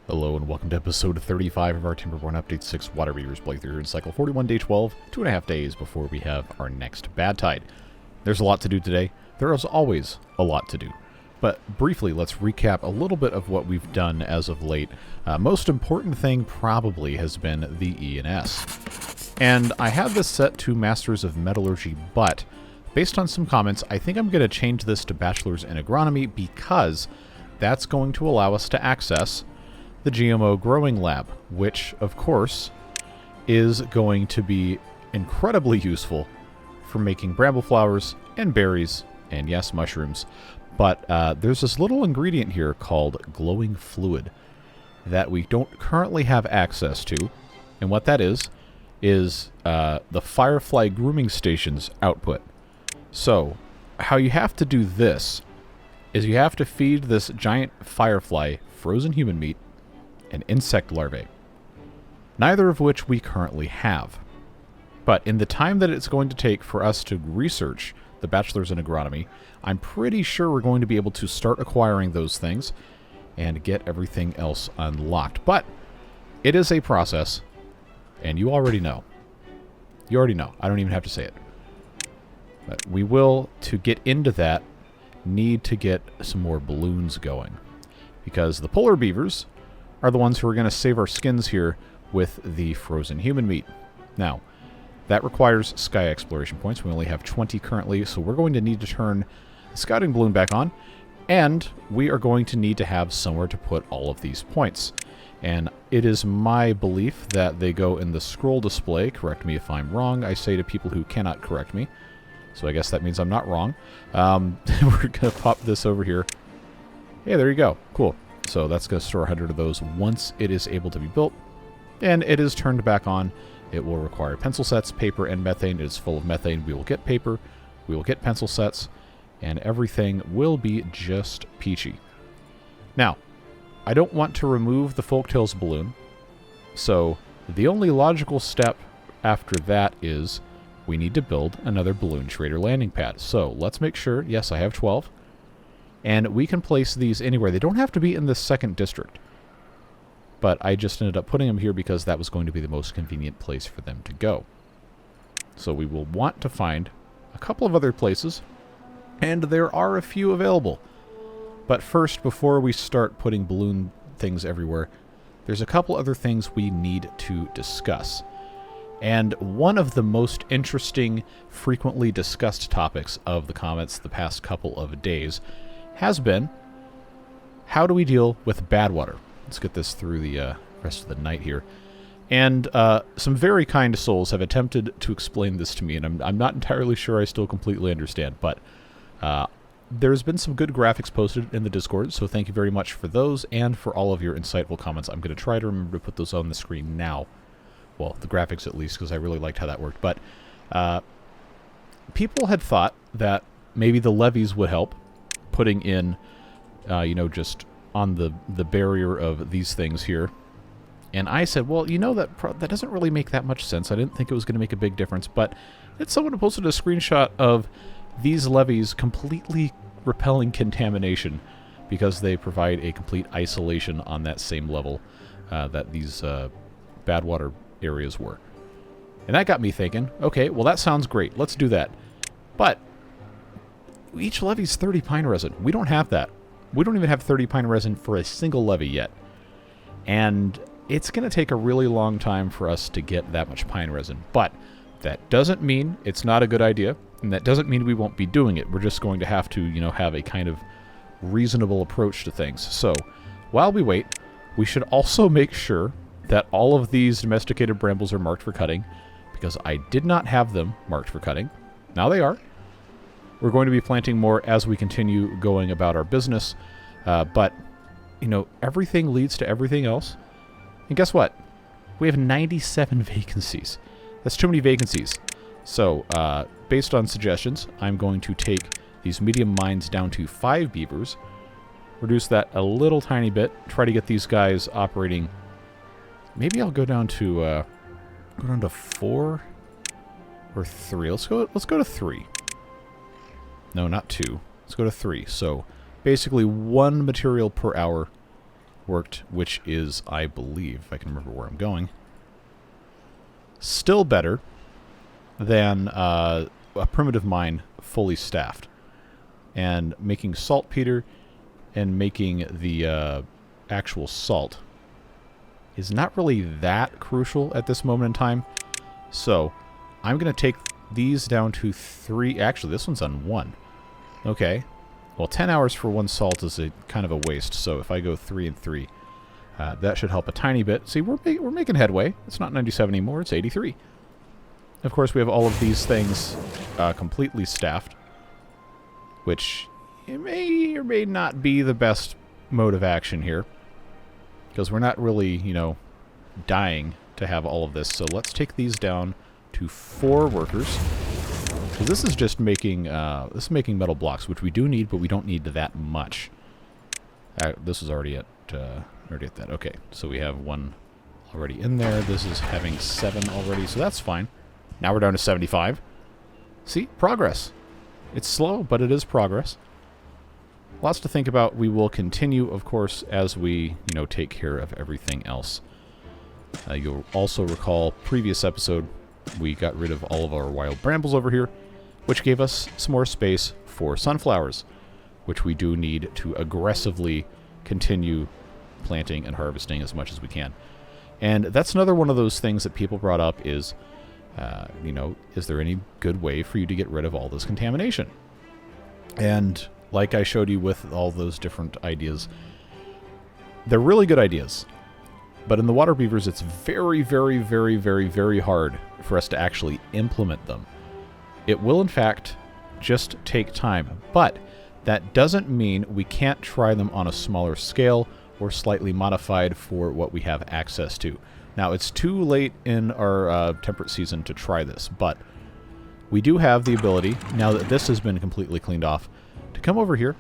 Hello and welcome to episode 35 of our Timberborn Update 6 Waterbeavers playthrough in Cycle 41, Day 12, 2.5 days before we have our next bad tide. There's a lot to do today. There is always a lot to do. But briefly, let's recap a little bit of what we've done as of late. Most important thing probably has been the E&S. And I have this set to Masters of Metallurgy, but based on some comments, I think I'm going to change this to Bachelors in Agronomy because that's going to allow us to access the GMO growing lab, which of course is going to be incredibly useful for making bramble flowers and berries and yes, mushrooms. But there's this little ingredient here called glowing fluid that we don't currently have access to, and what that is the Firefly grooming station's output. So how you have to do this is you have to feed this giant firefly frozen human meat and insect larvae, neither of which we currently have. But in the time that it's going to take for us to research the Bachelors in Agronomy, I'm pretty sure we're going to be able to start acquiring those things and get everything else unlocked. But it is a process, and you already know. You already know. I don't even have to say it. But we will, to get into that, need to get some more balloons going, because the polar beavers are the ones who are going to save our skins here with the frozen human meat. Now, that requires sky exploration points. We only have 20 currently, so we're going to need to turn the scouting balloon back on, and we are going to need to have somewhere to put all of these points. And it is my belief that they go in the scroll display. Correct me if I'm wrong. I say to people who cannot correct me, so I guess that means I'm not wrong. We're going to pop this over here. Yeah, there you go. Cool. So that's going to store 100 of those once it is able to be built. And it is turned back on. It will require pencil sets, paper, and methane. It is full of methane. We will get paper. We will get pencil sets. And everything will be just peachy. Now, I don't want to remove the Folktales balloon. So the only logical step after that is we need to build another balloon trader landing pad. So let's make sure, yes, I have 12. And we can place these anywhere. They don't have to be in the second district. But I just ended up putting them here because that was going to be the most convenient place for them to go. So we will want to find a couple of other places. And there are a few available. But first, before we start putting balloon things everywhere, there's a couple other things we need to discuss. And one of the most interesting, frequently discussed topics of the comments the past couple of days has been, how do we deal with bad water? Let's get this through the rest of the night here. And some very kind souls have attempted to explain this to me, and I'm not entirely sure I still completely understand, but there's been some good graphics posted in the Discord, so thank you very much for those and for all of your insightful comments. I'm going to try to remember to put those on the screen now. Well, the graphics at least, because I really liked how that worked. But people had thought that maybe the levees would help, putting in, just on the barrier of these things here. And I said, well, that doesn't really make that much sense. I didn't think it was going to make a big difference. But it's someone who posted a screenshot of these levees completely repelling contamination because they provide a complete isolation on that same level that these bad water areas were. And that got me thinking, okay, well, that sounds great. Let's do that. But each levee's 30 pine resin. We don't have that. We don't even have 30 pine resin for a single levee yet. And it's going to take a really long time for us to get that much pine resin. But that doesn't mean it's not a good idea, and that doesn't mean we won't be doing it. We're just going to have to, have a kind of reasonable approach to things. So while we wait, we should also make sure that all of these domesticated brambles are marked for cutting, because I did not have them marked for cutting. Now they are. We're going to be planting more as we continue going about our business. But, everything leads to everything else. And guess what? We have 97 vacancies. That's too many vacancies. So, based on suggestions, I'm going to take these medium mines down to 5 beavers, reduce that a little tiny bit, try to get these guys operating. Maybe I'll go down to 4 or 3. Let's go to 3. No, not 2. Let's go to 3. So basically 1 material per hour worked, which is, I believe, if I can remember where I'm going, still better than a primitive mine fully staffed. And making saltpeter and making the actual salt is not really that crucial at this moment in time. So I'm going to take these down to 3. Actually, this one's on 1. Okay. Well, 10 hours for 1 salt is a kind of a waste. So if I go 3 and 3, that should help a tiny bit. See, we're making headway. It's not 97 anymore. It's 83. Of course, we have all of these things completely staffed, which it may or may not be the best mode of action here, because we're not really, you know, dying to have all of this. So let's take these down to 4 workers, because this is just making metal blocks, which we do need, but we don't need that much. This is already at that. Okay, so we have 1 already in there. This is having 7 already, so that's fine. Now we're down to 75. See, progress. It's slow, but it is progress. Lots to think about. We will continue, of course, as we, you know, take care of everything else. You'll also recall previous episode, we got rid of all of our wild brambles over here, which gave us some more space for sunflowers, which we do need to aggressively continue planting and harvesting as much as we can. And that's another one of those things that people brought up is, you know, is there any good way for you to get rid of all this contamination? And like I showed you with all those different ideas, they're really good ideas. But in the Waterbeavers, it's very, very, very, very, very hard for us to actually implement them. It will, in fact, just take time. But that doesn't mean we can't try them on a smaller scale or slightly modified for what we have access to. Now, it's too late in our temperate season to try this, but we do have the ability, now that this has been completely cleaned off, to come over here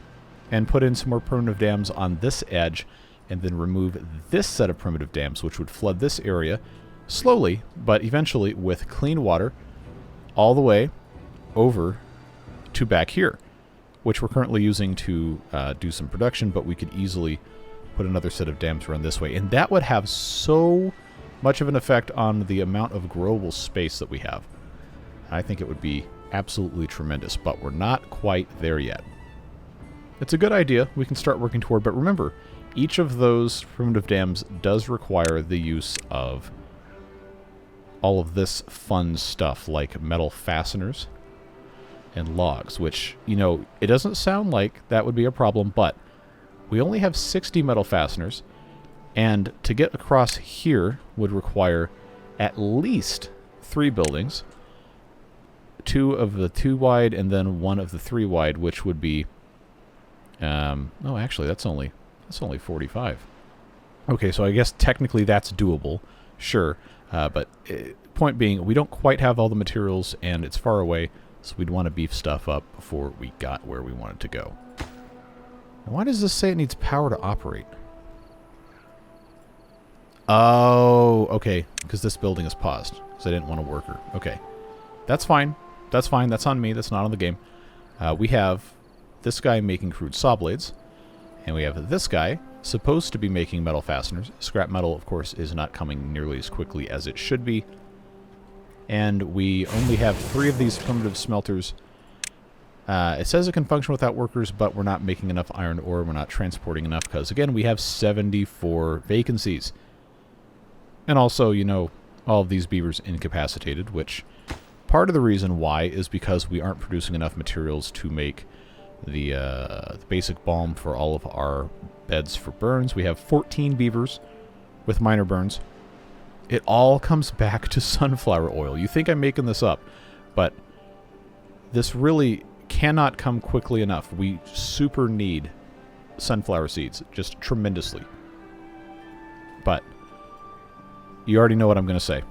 and put in some more primitive dams on this edge, and then remove this set of primitive dams, which would flood this area slowly, but eventually with clean water all the way over to back here, which we're currently using to do some production, but we could easily put another set of dams around this way. And that would have so much of an effect on the amount of growable space that we have. I think it would be absolutely tremendous, but we're not quite there yet. It's a good idea we can start working toward, but remember, each of those primitive dams does require the use of all of this fun stuff like metal fasteners and logs, which, you know, it doesn't sound like that would be a problem, but we only have 60 metal fasteners, and to get across here would require at least 3 buildings, 2 of the 2 wide and then 1 of the 3 wide, which would be oh, actually that's only 45. Okay, so I guess technically that's doable, sure, but point being, we don't quite have all the materials and it's far away, so we'd want to beef stuff up before we got where we wanted to go. Now, why does this say it needs power to operate? Oh, okay, because this building is paused, because I didn't want a worker. Okay, that's fine. That's fine. That's on me. That's not on the game. We have this guy making crude saw blades, and we have this guy supposed to be making metal fasteners. Scrap metal, of course, is not coming nearly as quickly as it should be. And we only have 3 of these primitive smelters. It says it can function without workers, but we're not making enough iron ore. We're not transporting enough because, again, we have 74 vacancies. And also, you know, all of these beavers incapacitated, which part of the reason why is because we aren't producing enough materials to make the basic balm for all of our beds for burns. We have 14 beavers with minor burns. It all comes back to sunflower oil. You think I'm making this up, but this really cannot come quickly enough. We super need sunflower seeds, just tremendously. But you already know what I'm going to say.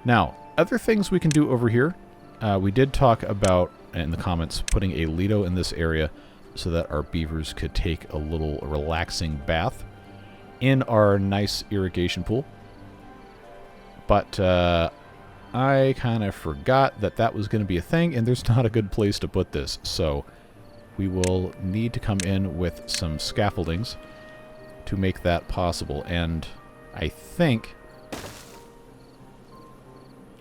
Now, other things we can do over here. We did talk about, in the comments, putting a Lido in this area so that our beavers could take a little relaxing bath in our nice irrigation pool. But I kind of forgot that that was going to be a thing, and there's not a good place to put this. So we will need to come in with some scaffoldings to make that possible. And I think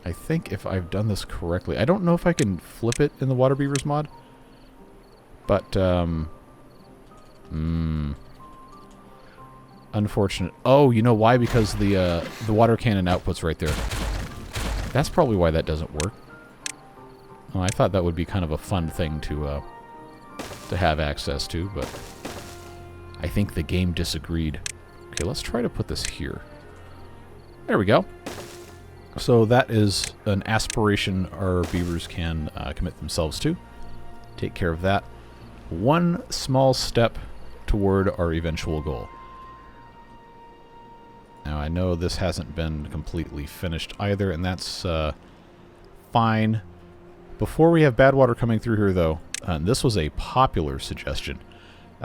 if I've done this correctly, I don't know if I can flip it in the Waterbeavers mod, but unfortunate. Oh, you know why? Because the water cannon output's right there. That's probably why that doesn't work. Oh, I thought that would be kind of a fun thing to have access to, but I think the game disagreed. Okay, let's try to put this here. There we go. So that is an aspiration our beavers can commit themselves to. Take care of that. One small step toward our eventual goal. Now, I know this hasn't been completely finished either, and that's fine. Before we have bad water coming through here, though, this was a popular suggestion.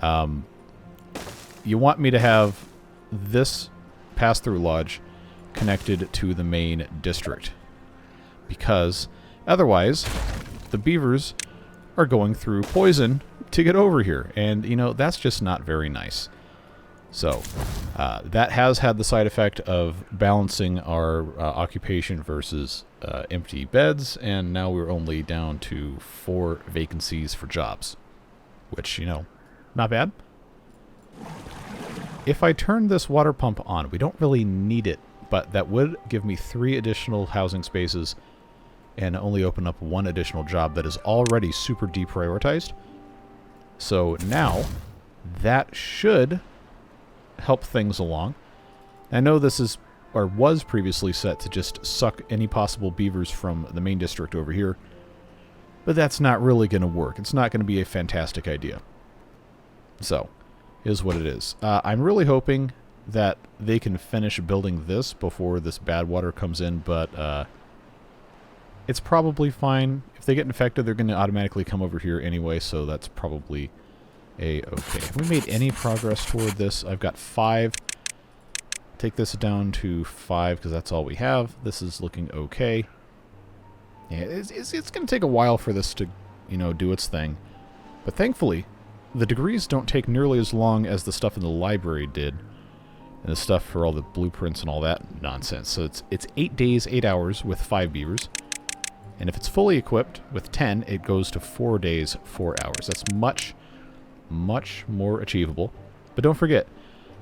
You want me to have this pass-through lodge connected to the main district, because otherwise the beavers are going through poison to get over here, and you know that's just not very nice. So that has had the side effect of balancing our occupation versus empty beds, and now we're only down to 4 vacancies for jobs, which, you know, not bad. If I turn this water pump on, we don't really need it, but that would give me 3 additional housing spaces and only open up 1 additional job that is already super deprioritized. So now that should help things along. I know this is, or was previously set to just suck any possible beavers from the main district over here, but that's not really going to work. It's not going to be a fantastic idea. So, is what it is. I'm really hoping that they can finish building this before this bad water comes in, but it's probably fine. If they get infected, they're going to automatically come over here anyway, so that's probably okay. Have we made any progress toward this? I've got 5. Take this down to 5 because that's all we have. This is looking okay. Yeah, it's going to take a while for this to, you know, do its thing. But thankfully, the degrees don't take nearly as long as the stuff in the library did. And the stuff for all the blueprints and all that nonsense. So it's 8 days, 8 hours with 5 beavers. And if it's fully equipped with 10, it goes to 4 days, 4 hours. That's much more achievable. But don't forget,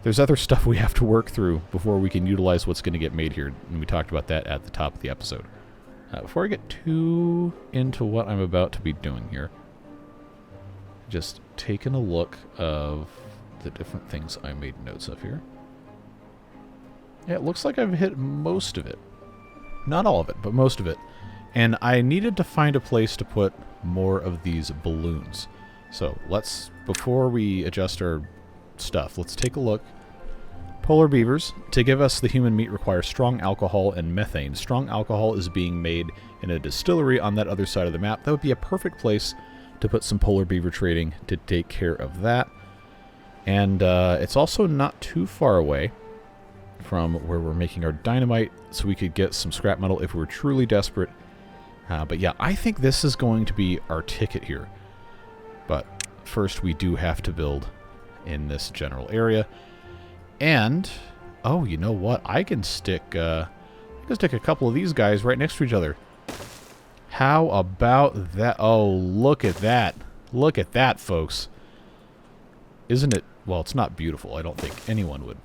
there's other stuff we have to work through before we can utilize what's going to get made here. And we talked about that at the top of the episode. Before I get too into what I'm about to be doing here, just taking a look of the different things I made notes of here. Yeah, it looks like I've hit most of it. Not all of it, but most of it. And I needed to find a place to put more of these balloons. So let's, before we adjust our stuff, let's take a look. Polar beavers, to give us the human meat, require strong alcohol and methane. Strong alcohol is being made in a distillery on that other side of the map. That would be a perfect place to put some polar beaver trading to take care of that. And it's also not too far away from where we're making our dynamite, so we could get some scrap metal if we're truly desperate. But yeah, I think this is going to be our ticket here. But first we do have to build in this general area. And, oh, you know what? I can stick a couple of these guys right next to each other. How about that? Oh, look at that. Look at that, folks. Isn't it? Well, it's not beautiful. I don't think anyone would,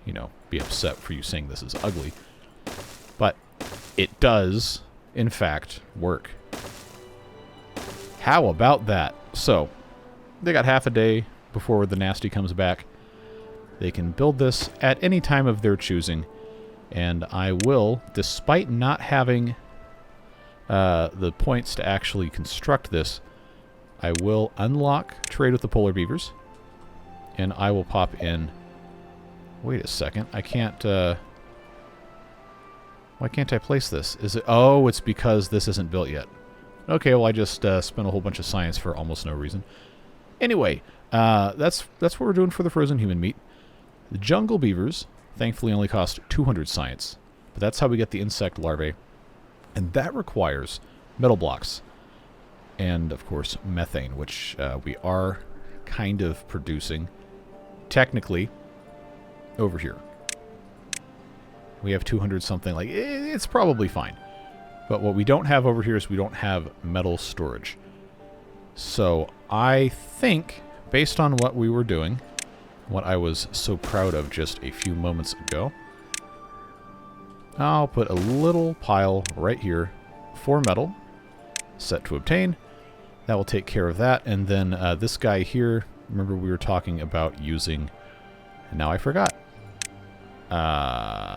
you know, be upset for you saying this is ugly. But it does, in fact, work. How about that? So, they got half a day before the nasty comes back. They can build this at any time of their choosing. And I will, despite not having the points to actually construct this, I will unlock trade with the polar beavers. And I will pop in... Wait a second. I can't... why can't I place this? Is it... Oh, it's because this isn't built yet. Okay, well, I just spent a whole bunch of science for almost no reason. Anyway, that's what we're doing for the frozen human meat. The jungle beavers, thankfully, only cost 200 science. But that's how we get the insect larvae. And that requires metal blocks. And, of course, methane, which we are kind of producing. Technically, over here. We have 200 something. Like, it's probably fine. But what we don't have over here is we don't have metal storage. So I think, based on what we were doing, what I was so proud of just a few moments ago, I'll put a little pile right here for metal, set to obtain. That will take care of that. And then this guy here, remember we were talking about using, and now I forgot,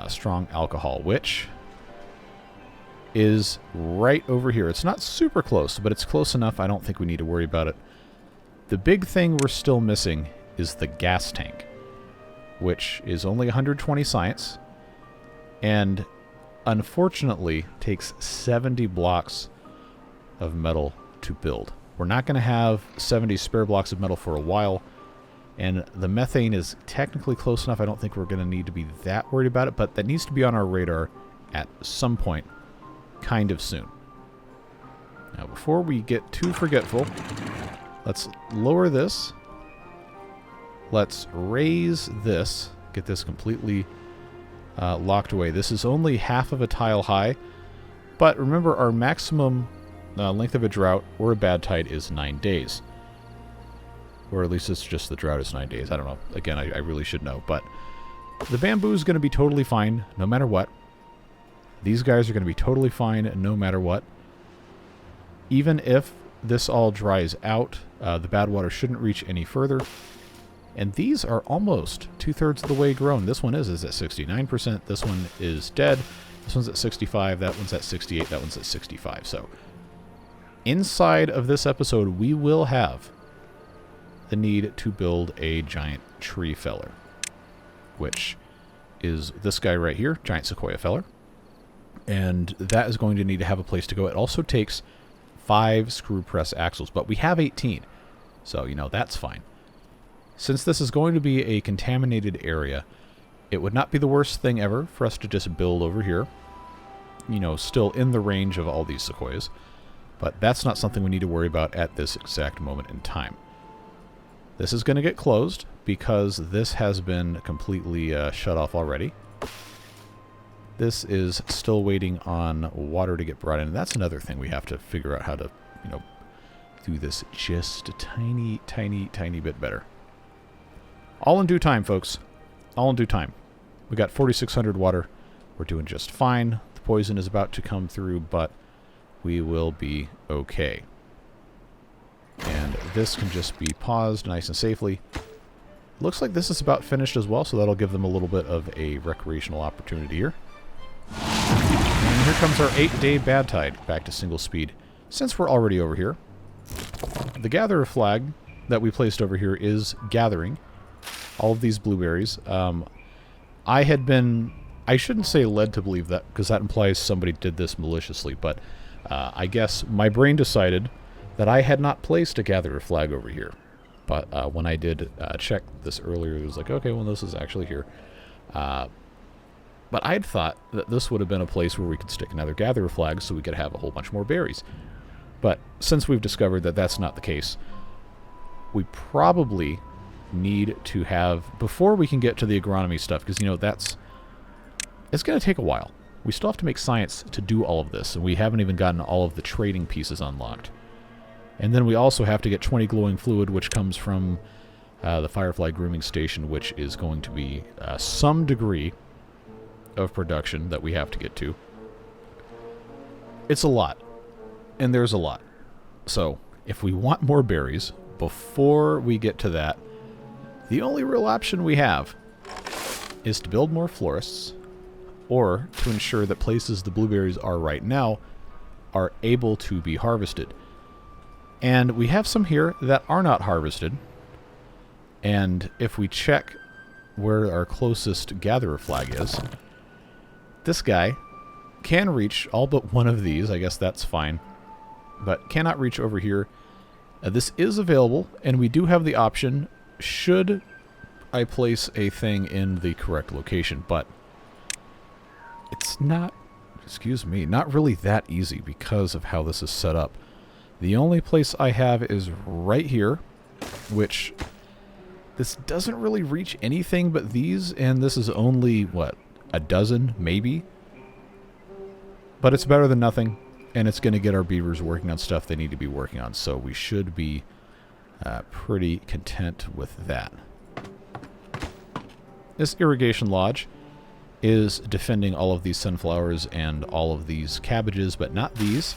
strong alcohol, which is right over here. It's not super close, but it's close enough. I don't think we need to worry about it. The big thing we're still missing is the gas tank, which is only 120 science, and unfortunately takes 70 blocks of metal to build. We're not going to have 70 spare blocks of metal for a while, and the methane is technically close enough. I don't think we're going to need to be that worried about it, but that needs to be on our radar at some point kind of soon. Now, before we get too forgetful, let's lower this. Let's raise this. Get this completely locked away. This is only half of a tile high, but remember our maximum length of a drought or a bad tide is 9 days. Or at least it's just the drought is 9 days. I don't know. Again, I really should know. But the bamboo is going to be totally fine no matter what. These guys are going to be totally fine no matter what. Even if this all dries out, the bad water shouldn't reach any further. And these are almost 2/3 of the way grown. This one is at 69%. This one is dead. This one's at 65. That one's at 68. That one's at 65. So inside of this episode, we will have the need to build a giant tree feller, which is this guy right here, giant sequoia feller. And that is going to need to have a place to go. It also takes 5 screw press axles, but we have 18. So, you know, that's fine. Since this is going to be a contaminated area, it would not be the worst thing ever for us to just build over here. You know, still in the range of all these sequoias. But that's not something we need to worry about at this exact moment in time. This is going to get closed because this has been completely shut off already. This is still waiting on water to get brought in. That's another thing we have to figure out how to, you know, do this just a tiny, tiny, tiny bit better. All in due time, folks. All in due time. We got 4,600 water. We're doing just fine. The poison is about to come through, but we will be okay. And this can just be paused nice and safely. Looks like this is about finished as well, so that'll give them a little bit of a recreational opportunity here. And here comes our 8-day bad tide, back to single speed. Since we're already over here, the gatherer flag that we placed over here is gathering all of these blueberries. I shouldn't say led to believe that, because that implies somebody did this maliciously, but I guess my brain decided that I had not placed a gatherer flag over here. But when I did check this earlier, it was like, okay, well, this is actually here. But I'd thought that this would have been a place where we could stick another gatherer flag so we could have a whole bunch more berries. But since we've discovered that that's not the case, we probably need to have, before we can get to the agronomy stuff, because, you know, it's going to take a while. We still have to make science to do all of this, and we haven't even gotten all of the trading pieces unlocked. And then we also have to get 20 glowing fluid, which comes from the Firefly Grooming Station, which is going to be some degree of production that we have to get to. It's a lot. And there's a lot. So, if we want more berries, before we get to that, the only real option we have is to build more florists, or to ensure that places the blueberries are right now are able to be harvested. And we have some here that are not harvested. And if we check where our closest gatherer flag is, this guy can reach all but one of these. I guess that's fine. But cannot reach over here. This is available, and we do have the option should I place a thing in the correct location. But it's not, excuse me, not really that easy because of how this is set up. The only place I have is right here, which This doesn't really reach anything but these, and this is only, what, a dozen, maybe? But it's better than nothing, and it's going to get our beavers working on stuff they need to be working on, so we should be pretty content with that. This irrigation lodge is defending all of these sunflowers and all of these cabbages, but not these,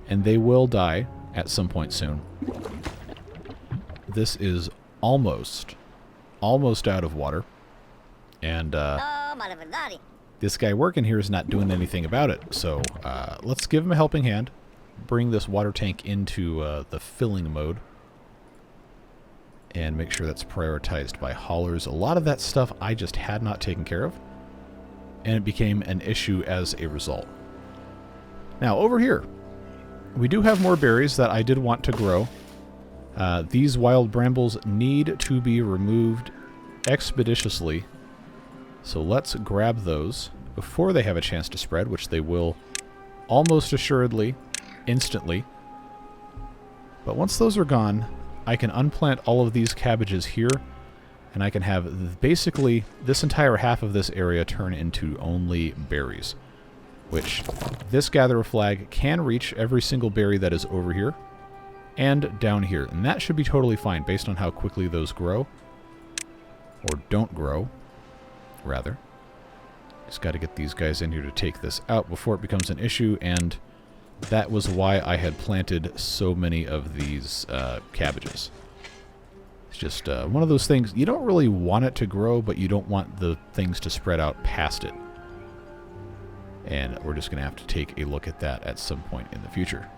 and they will die at some point soon. This is almost out of water, and this guy working here is not doing anything about it, so let's give him a helping hand, bring this water tank into the filling mode, and make sure that's prioritized by haulers. A lot of that stuff I just had not taken care of, and it became an issue as a result. Now over here, we do have more berries that I did want to grow. These wild brambles need to be removed expeditiously, so let's grab those before they have a chance to spread, which they will almost assuredly, instantly. But once those are gone, I can unplant all of these cabbages here, and I can have basically this entire half of this area turn into only berries, which this gatherer flag can reach every single berry that is over here and down here, and that should be totally fine based on how quickly those grow, or don't grow, rather. Just got to get these guys in here to take this out before it becomes an issue, and that was why I had planted so many of these cabbages. It's just one of those things, you don't really want it to grow, but you don't want the things to spread out past it. And we're just going to have to take a look at that at some point in the future.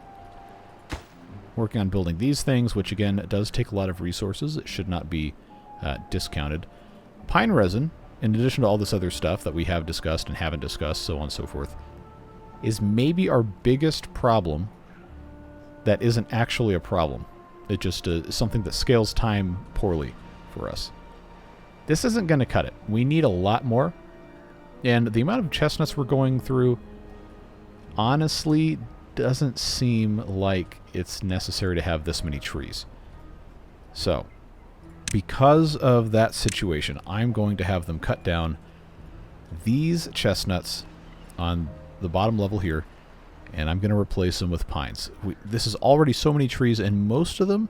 Working on building these things, which again does take a lot of resources. It should not be discounted. Pine resin, in addition to all this other stuff that we have discussed and haven't discussed, so on and so forth, is maybe our biggest problem that isn't actually a problem. It just is something that scales time poorly for us. This isn't going to cut it. We need a lot more. And the amount of chestnuts we're going through honestly doesn't seem like it's necessary to have this many trees. So, because of that situation, I'm going to have them cut down these chestnuts on the bottom level here, and I'm going to replace them with pines. This is already so many trees, and most of them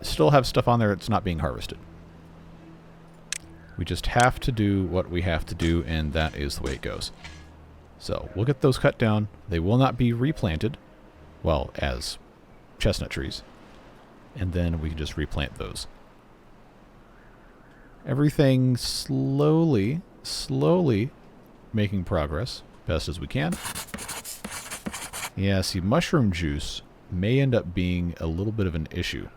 still have stuff on there that's not being harvested. We just have to do what we have to do, and that is the way it goes. So, we'll get those cut down. They will not be replanted, well, as chestnut trees. And then we can just replant those. Everything slowly making progress, best as we can. Yeah, see, mushroom juice may end up being a little bit of an issue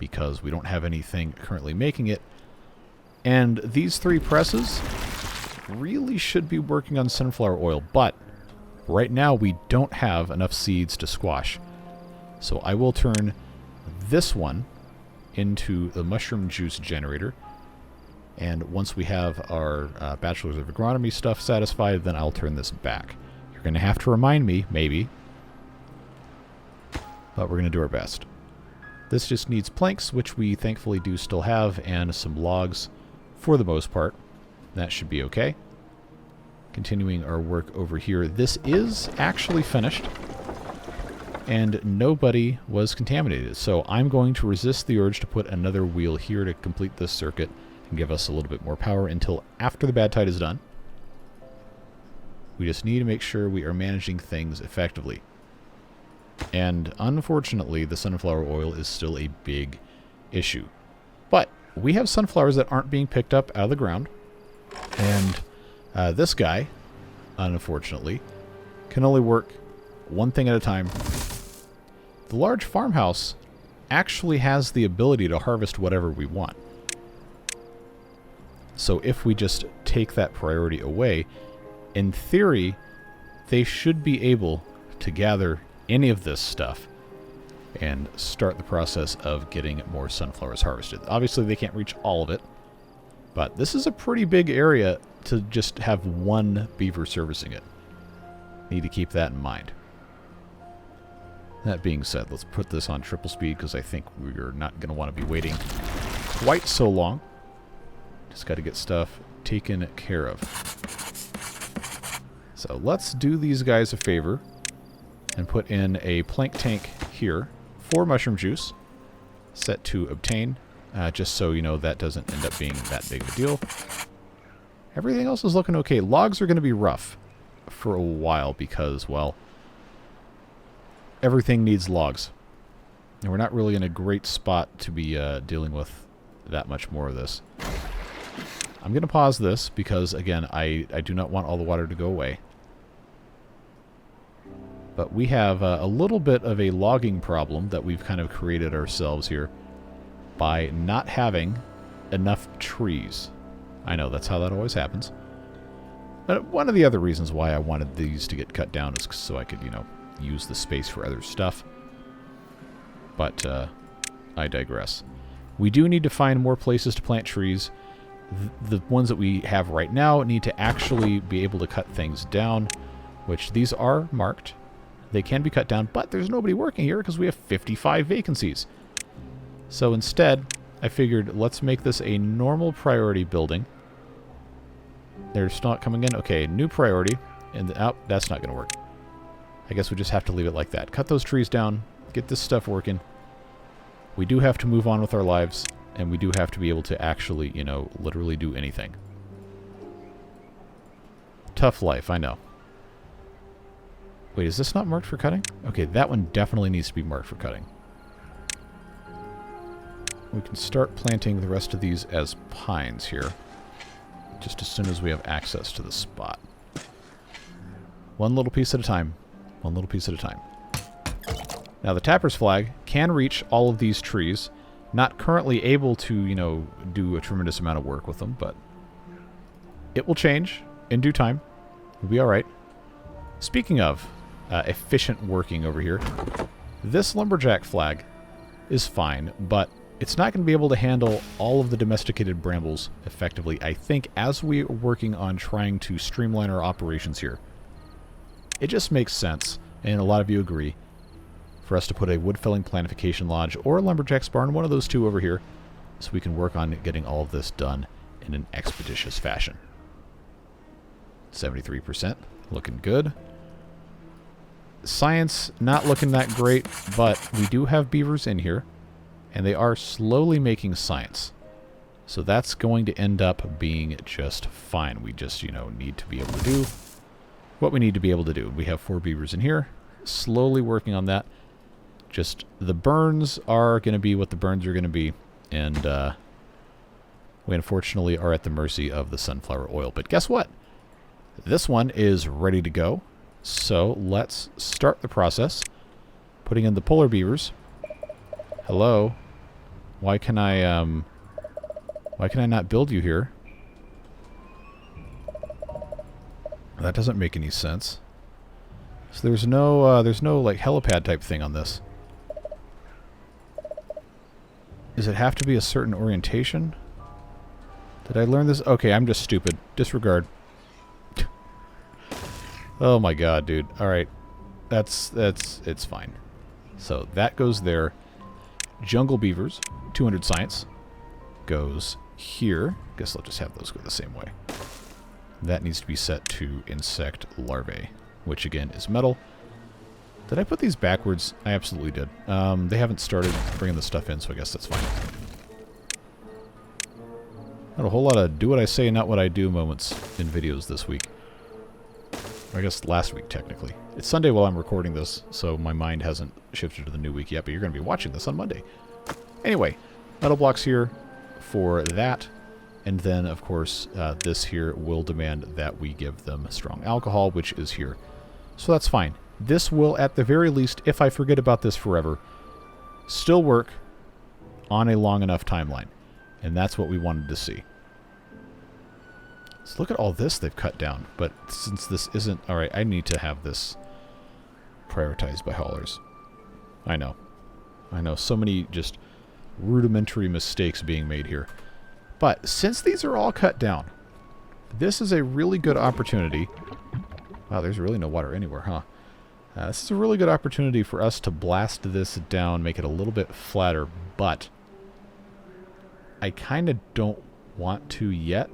because we don't have anything currently making it. And these three presses really should be working on sunflower oil, but right now we don't have enough seeds to squash. So I will turn this one into the mushroom juice generator, and once we have our Bachelors of Agronomy stuff satisfied, then I'll turn this back. You're going to have to remind me, maybe, but we're going to do our best. This just needs planks, which we thankfully do still have, and some logs for the most part. That should be okay. Continuing our work over here. This is actually finished, and nobody was contaminated. So I'm going to resist the urge to put another wheel here to complete this circuit and give us a little bit more power until after the bad tide is done. We just need to make sure we are managing things effectively. And unfortunately, the sunflower oil is still a big issue. But we have sunflowers that aren't being picked up out of the ground. And this guy, unfortunately, can only work one thing at a time. The large farmhouse actually has the ability to harvest whatever we want. So if we just take that priority away, in theory, they should be able to gather any of this stuff and start the process of getting more sunflowers harvested. Obviously, they can't reach all of it, but this is a pretty big area to just have one beaver servicing it. Need to keep that in mind. That being said, let's put this on triple speed because I think we're not going to want to be waiting quite so long. Just got to get stuff taken care of. So let's do these guys a favor and put in a plank tank here for mushroom juice. Set to obtain, just so you know that doesn't end up being that big of a deal. Everything else is looking okay. Logs are going to be rough for a while because, well, everything needs logs. And we're not really in a great spot to be dealing with that much more of this. I'm going to pause this because, again, I do not want all the water to go away. But we have a little bit of a logging problem that we've kind of created ourselves here by not having enough trees. I know that's how that always happens. But one of the other reasons why I wanted these to get cut down is so I could, you know, use the space for other stuff. But I digress. We do need to find more places to plant trees. The ones that we have right now need to actually be able to cut things down, which these are marked. They can be cut down, but there's nobody working here because we have 55 vacancies. So instead, I figured let's make this a normal priority building. They're still not coming in. Okay, new priority. And oh, that's not going to work. I guess we just have to leave it like that. Cut those trees down. Get this stuff working. We do have to move on with our lives, and we do have to be able to actually, you know, literally do anything. Tough life, I know. Wait, is this not marked for cutting? Okay, that one definitely needs to be marked for cutting. We can start planting the rest of these as pines here, just as soon as we have access to the spot. One little piece at a time. One little piece at a time. Now, the tapper's flag can reach all of these trees. Not currently able to, you know, do a tremendous amount of work with them, but it will change in due time. We'll be alright. Speaking of efficient working over here, this lumberjack flag is fine, but it's not going to be able to handle all of the domesticated brambles effectively, I think, as we are working on trying to streamline our operations here. It just makes sense, and a lot of you agree, for us to put a wood-felling planification lodge or a lumberjack's barn, one of those two over here, so we can work on getting all of this done in an expeditious fashion. 73%, looking good. Science, not looking that great, but we do have beavers in here, and they are slowly making science. So that's going to end up being just fine. We just, you know, need to be able to do what we need to be able to do. We have 4 beavers in here, slowly working on that. Just the burns are going to be what the burns are going to be, and we unfortunately are at the mercy of the sunflower oil. But guess what? This one is ready to go. So let's start the process. Putting in the polar beavers. Hello. Why can I not build you here? That doesn't make any sense. So there's no like helipad type thing on this. Does it have to be a certain orientation? Did I learn this? Okay, I'm just stupid. Disregard. Oh my god, dude. Alright. It's fine. So that goes there. Jungle beavers, 200 science, goes here. Guess I'll just have those go the same way. That needs to be set to insect larvae, which again is metal. Did I put these backwards? I absolutely did. They haven't started bringing the stuff in, so I guess that's fine. Not a whole lot of do what I say, not what I do moments in videos this week. Or I guess last week, technically. It's Sunday while I'm recording this, so my mind hasn't shifted to the new week yet, but you're going to be watching this on Monday. Anyway, metal blocks here for that. And then, of course, this here will demand that we give them strong alcohol, which is here. So that's fine. This will, at the very least, if I forget about this forever, still work on a long enough timeline. And that's what we wanted to see. So look at all this they've cut down. But since this isn't... Alright, I need to have this prioritized by haulers. I know. I know. So many just rudimentary mistakes being made here. But since these are all cut down, this is a really good opportunity. Wow, there's really no water anywhere, huh? This is a really good opportunity for us to blast this down, make it a little bit flatter, but I kind of don't want to yet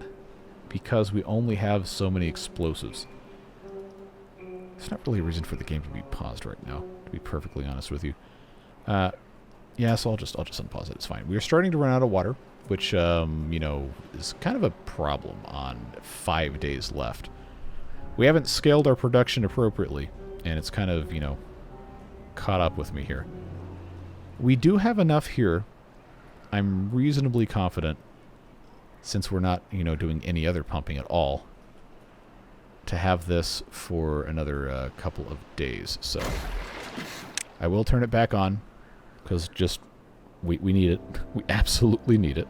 because we only have so many explosives. There's not really a reason for the game to be paused right now, to be perfectly honest with you. Yeah, so I'll just unpause it. It's fine. We are starting to run out of water, which, you know, is kind of a problem on 5 days left. We haven't scaled our production appropriately, and it's kind of, you know, caught up with me here. We do have enough here. I'm reasonably confident, since we're not, you know, doing any other pumping at all, to have this for another couple of days. So I will turn it back on, because just we need it. We absolutely need it.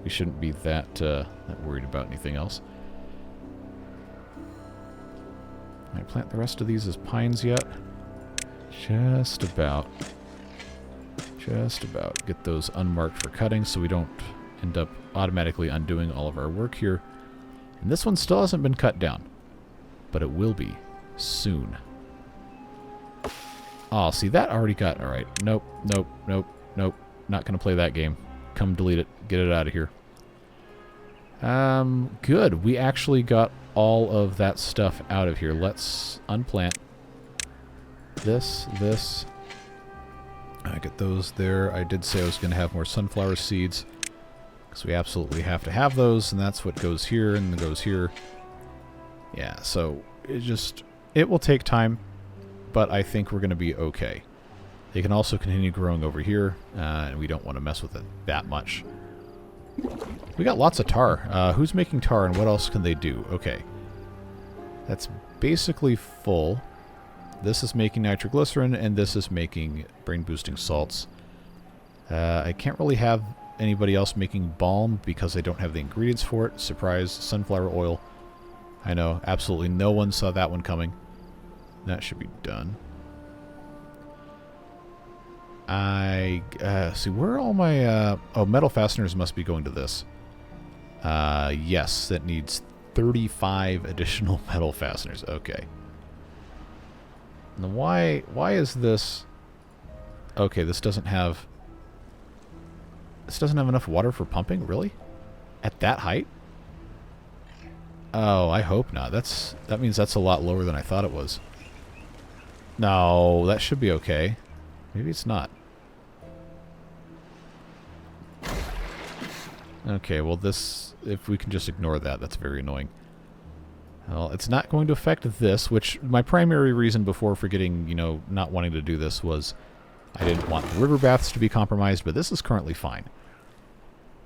We shouldn't be that worried about anything else. Can I plant the rest of these as pines yet? Just about. Just about. Get those unmarked for cutting so we don't end up automatically undoing all of our work here. And this one still hasn't been cut down, but it will be soon. Oh, see, that already got... Alright. Nope, nope, nope, nope. Not going to play that game. Come delete it. Get it out of here. Good. We actually got all of that stuff out of here. Let's unplant this. I get those there. I did say I was going to have more sunflower seeds, because we absolutely have to have those, and that's what goes here and goes here. Yeah, so it will take time, but I think we're going to be okay. They can also continue growing over here, and we don't want to mess with it that much. We got lots of tar. Who's making tar, and what else can they do? Okay. That's basically full. This is making nitroglycerin, and this is making brain-boosting salts. I can't really have anybody else making balm because I don't have the ingredients for it. Surprise, sunflower oil. I know, absolutely no one saw that one coming. That should be done. See, where are all my, oh, metal fasteners must be going to this. Yes, that needs 35 additional metal fasteners. Okay. Now why is this... Okay, this doesn't have enough water for pumping? Really? At that height? Oh, I hope not. That means that's a lot lower than I thought it was. No, that should be okay. Maybe it's not. Okay, well this... If we can just ignore that, that's very annoying. Well, it's not going to affect this, which my primary reason before forgetting, you know, not wanting to do this was I didn't want the river baths to be compromised, but this is currently fine.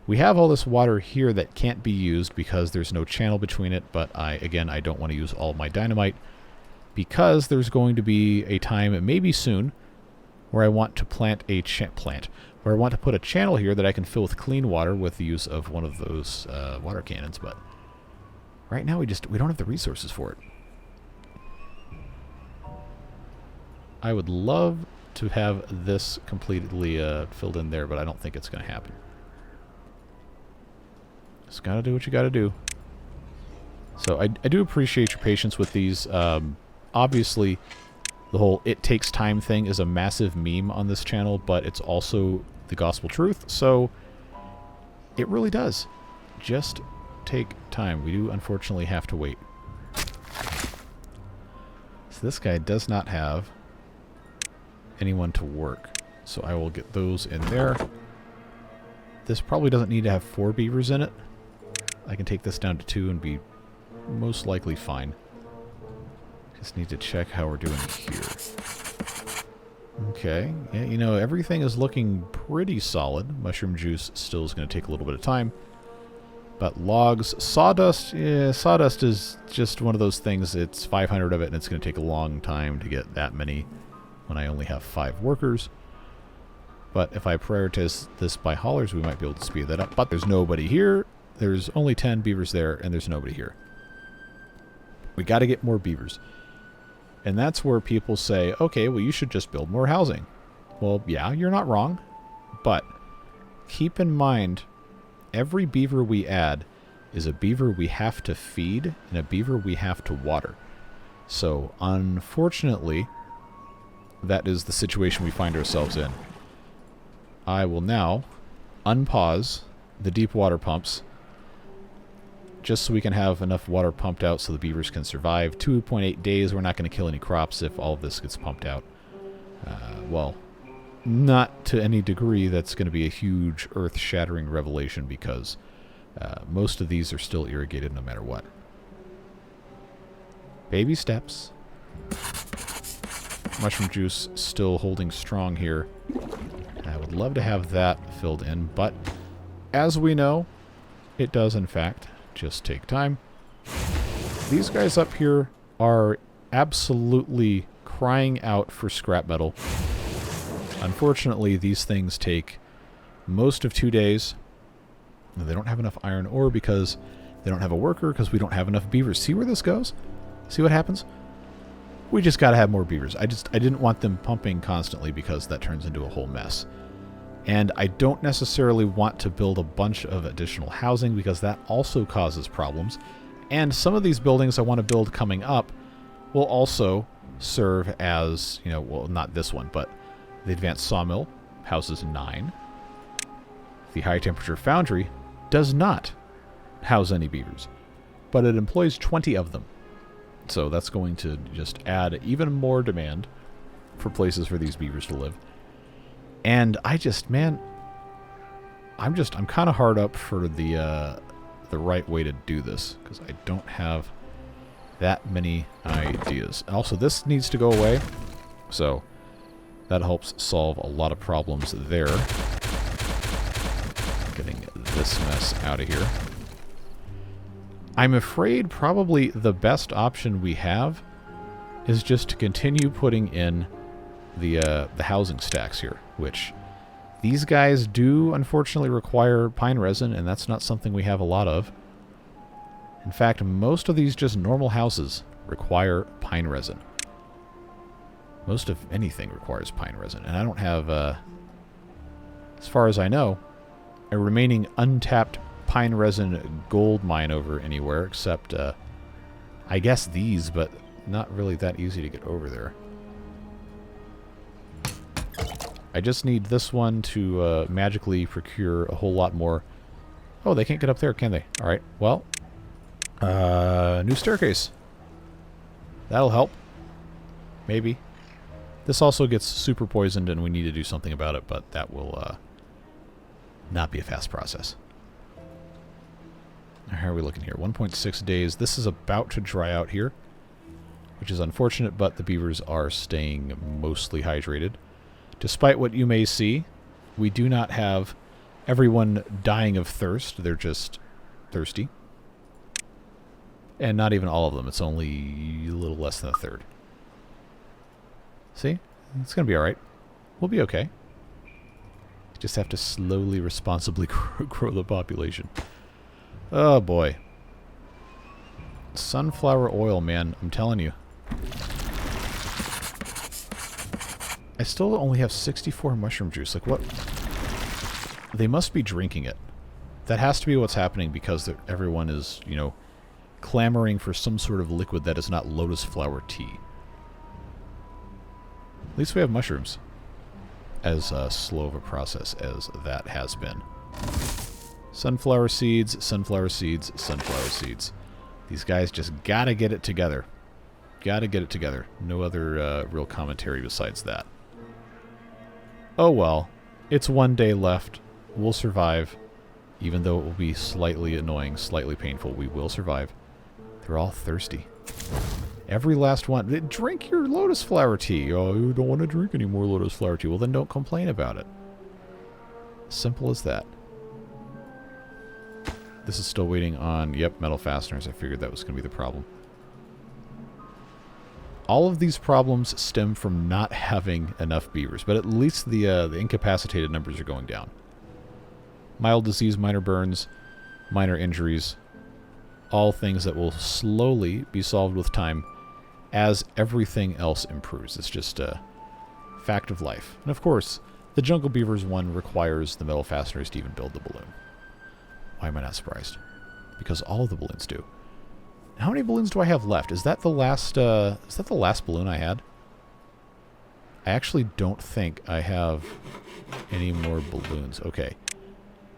We have all this water here that can't be used because there's no channel between it, but again, I don't want to use all my dynamite because there's going to be a time, maybe soon, where I want to where I want to put a channel here that I can fill with clean water with the use of one of those water cannons, but right now we don't have the resources for it. I would love to have this completely filled in there, but I don't think it's going to happen. Just gotta do what you gotta do. So I do appreciate your patience with these. Obviously, the whole "it takes time" thing is a massive meme on this channel, but it's also the gospel truth, so it really does just take time. We do unfortunately have to wait. So this guy does not have anyone to work, so I will get those in there. This probably doesn't need to have 4 beavers in it. I can take this down to 2 and be most likely fine. Just need to check how we're doing here. Okay, yeah, you know, everything is looking pretty solid. Mushroom juice still is going to take a little bit of time. But logs, sawdust, yeah, sawdust is just one of those things. It's 500 of it, and it's going to take a long time to get that many when I only have 5 workers. But if I prioritize this by haulers, we might be able to speed that up. But there's nobody here. There's only 10 beavers there, and there's nobody here. We got to get more beavers. And that's where people say, okay, well, you should just build more housing. Well, yeah, you're not wrong. But keep in mind, every beaver we add is a beaver we have to feed and a beaver we have to water. So, unfortunately, that is the situation we find ourselves in. I will now unpause the deep water pumps, just so we can have enough water pumped out so the beavers can survive. 2.8 days, we're not going to kill any crops if all of this gets pumped out. Well, not to any degree that's going to be a huge earth-shattering revelation, because most of these are still irrigated no matter what. Baby steps. Mushroom juice still holding strong here. I would love to have that filled in, but as we know, it does in fact just take time. These guys up here are absolutely crying out for scrap metal. Unfortunately, these things take most of 2 days. They don't have enough iron ore because they don't have a worker, because we don't have enough beavers. See where this goes? See what happens? We just got to have more beavers. I didn't want them pumping constantly, because that turns into a whole mess. And I don't necessarily want to build a bunch of additional housing, because that also causes problems. And some of these buildings I want to build coming up will also serve as, you know, well, not this one, but the advanced sawmill houses 9. The high temperature foundry does not house any beavers, but it employs 20 of them. So that's going to just add even more demand for places for these beavers to live. And I just, man, I'm kind of hard up for the right way to do this, because I don't have that many ideas. Also, this needs to go away, so that helps solve a lot of problems there. Getting this mess out of here. I'm afraid probably the best option we have is just to continue putting in the housing stacks here, which these guys do unfortunately require pine resin, and that's not something we have a lot of. In fact, most of these just normal houses require pine resin. Most of anything requires pine resin, and I don't have, as far as I know, a remaining untapped pine resin gold mine over anywhere, except, I guess these, but not really that easy to get over there. I just need this one to magically procure a whole lot more. Oh, they can't get up there, can they? Alright, well, new staircase. That'll help. Maybe. This also gets super poisoned, and we need to do something about it, but that will not be a fast process. How are we looking here? 1.6 days. This is about to dry out here, which is unfortunate, but the beavers are staying mostly hydrated. Despite what you may see, we do not have everyone dying of thirst. They're just thirsty. And not even all of them. It's only a little less than a third. See? It's going to be alright. We'll be okay. Just have to slowly, responsibly grow the population. Oh, boy. Sunflower oil, man. I'm telling you. I still only have 64 mushroom juice. Like, what? They must be drinking it. That has to be what's happening, because everyone is, you know, clamoring for some sort of liquid that is not lotus flower tea. At least we have mushrooms. As slow of a process as that has been. Sunflower seeds, sunflower seeds, sunflower seeds. These guys just gotta get it together. Gotta get it together. No other real commentary besides that. Oh well. It's 1 day left. We'll survive. Even though it will be slightly annoying, slightly painful, we will survive. They're all thirsty. Every last one. Drink your lotus flower tea. Oh, you don't want to drink any more lotus flower tea. Well, then don't complain about it. Simple as that. This is still waiting on, yep, metal fasteners. I figured that was going to be the problem. All of these problems stem from not having enough beavers, but at least the incapacitated numbers are going down. Mild disease, minor burns, minor injuries, all things that will slowly be solved with time as everything else improves. It's just a fact of life. And of course, the Jungle Beavers one requires the metal fasteners to even build the balloon. Why am I not surprised? Because all of the balloons do. How many balloons do I have left? Is that the last balloon I had? I actually don't think I have any more balloons. Okay.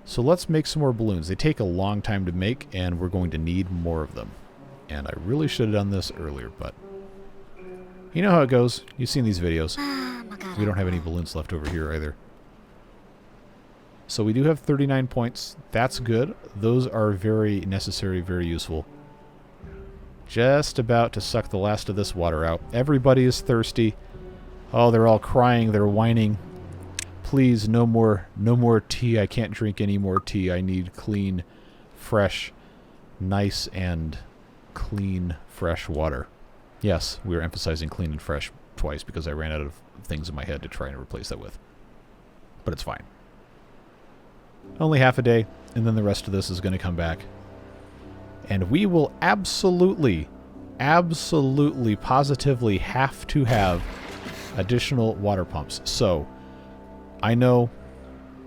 So let's make some more balloons. They take a long time to make, and we're going to need more of them. And I really should have done this earlier, but you know how it goes. You've seen these videos. We don't have any balloons left over here either. So we do have 39 points. That's good. Those are very necessary, very useful. Just about to suck the last of this water out. Everybody is thirsty. Oh, they're all crying. They're whining. Please, no more tea. I can't drink any more tea. I need clean, fresh, nice, and clean, fresh water. Yes, we are emphasizing clean and fresh twice because I ran out of things in my head to try and replace that with. But it's fine. Only half a day, and then the rest of this is going to come back. And we will absolutely, positively have to have additional water pumps. So, I know.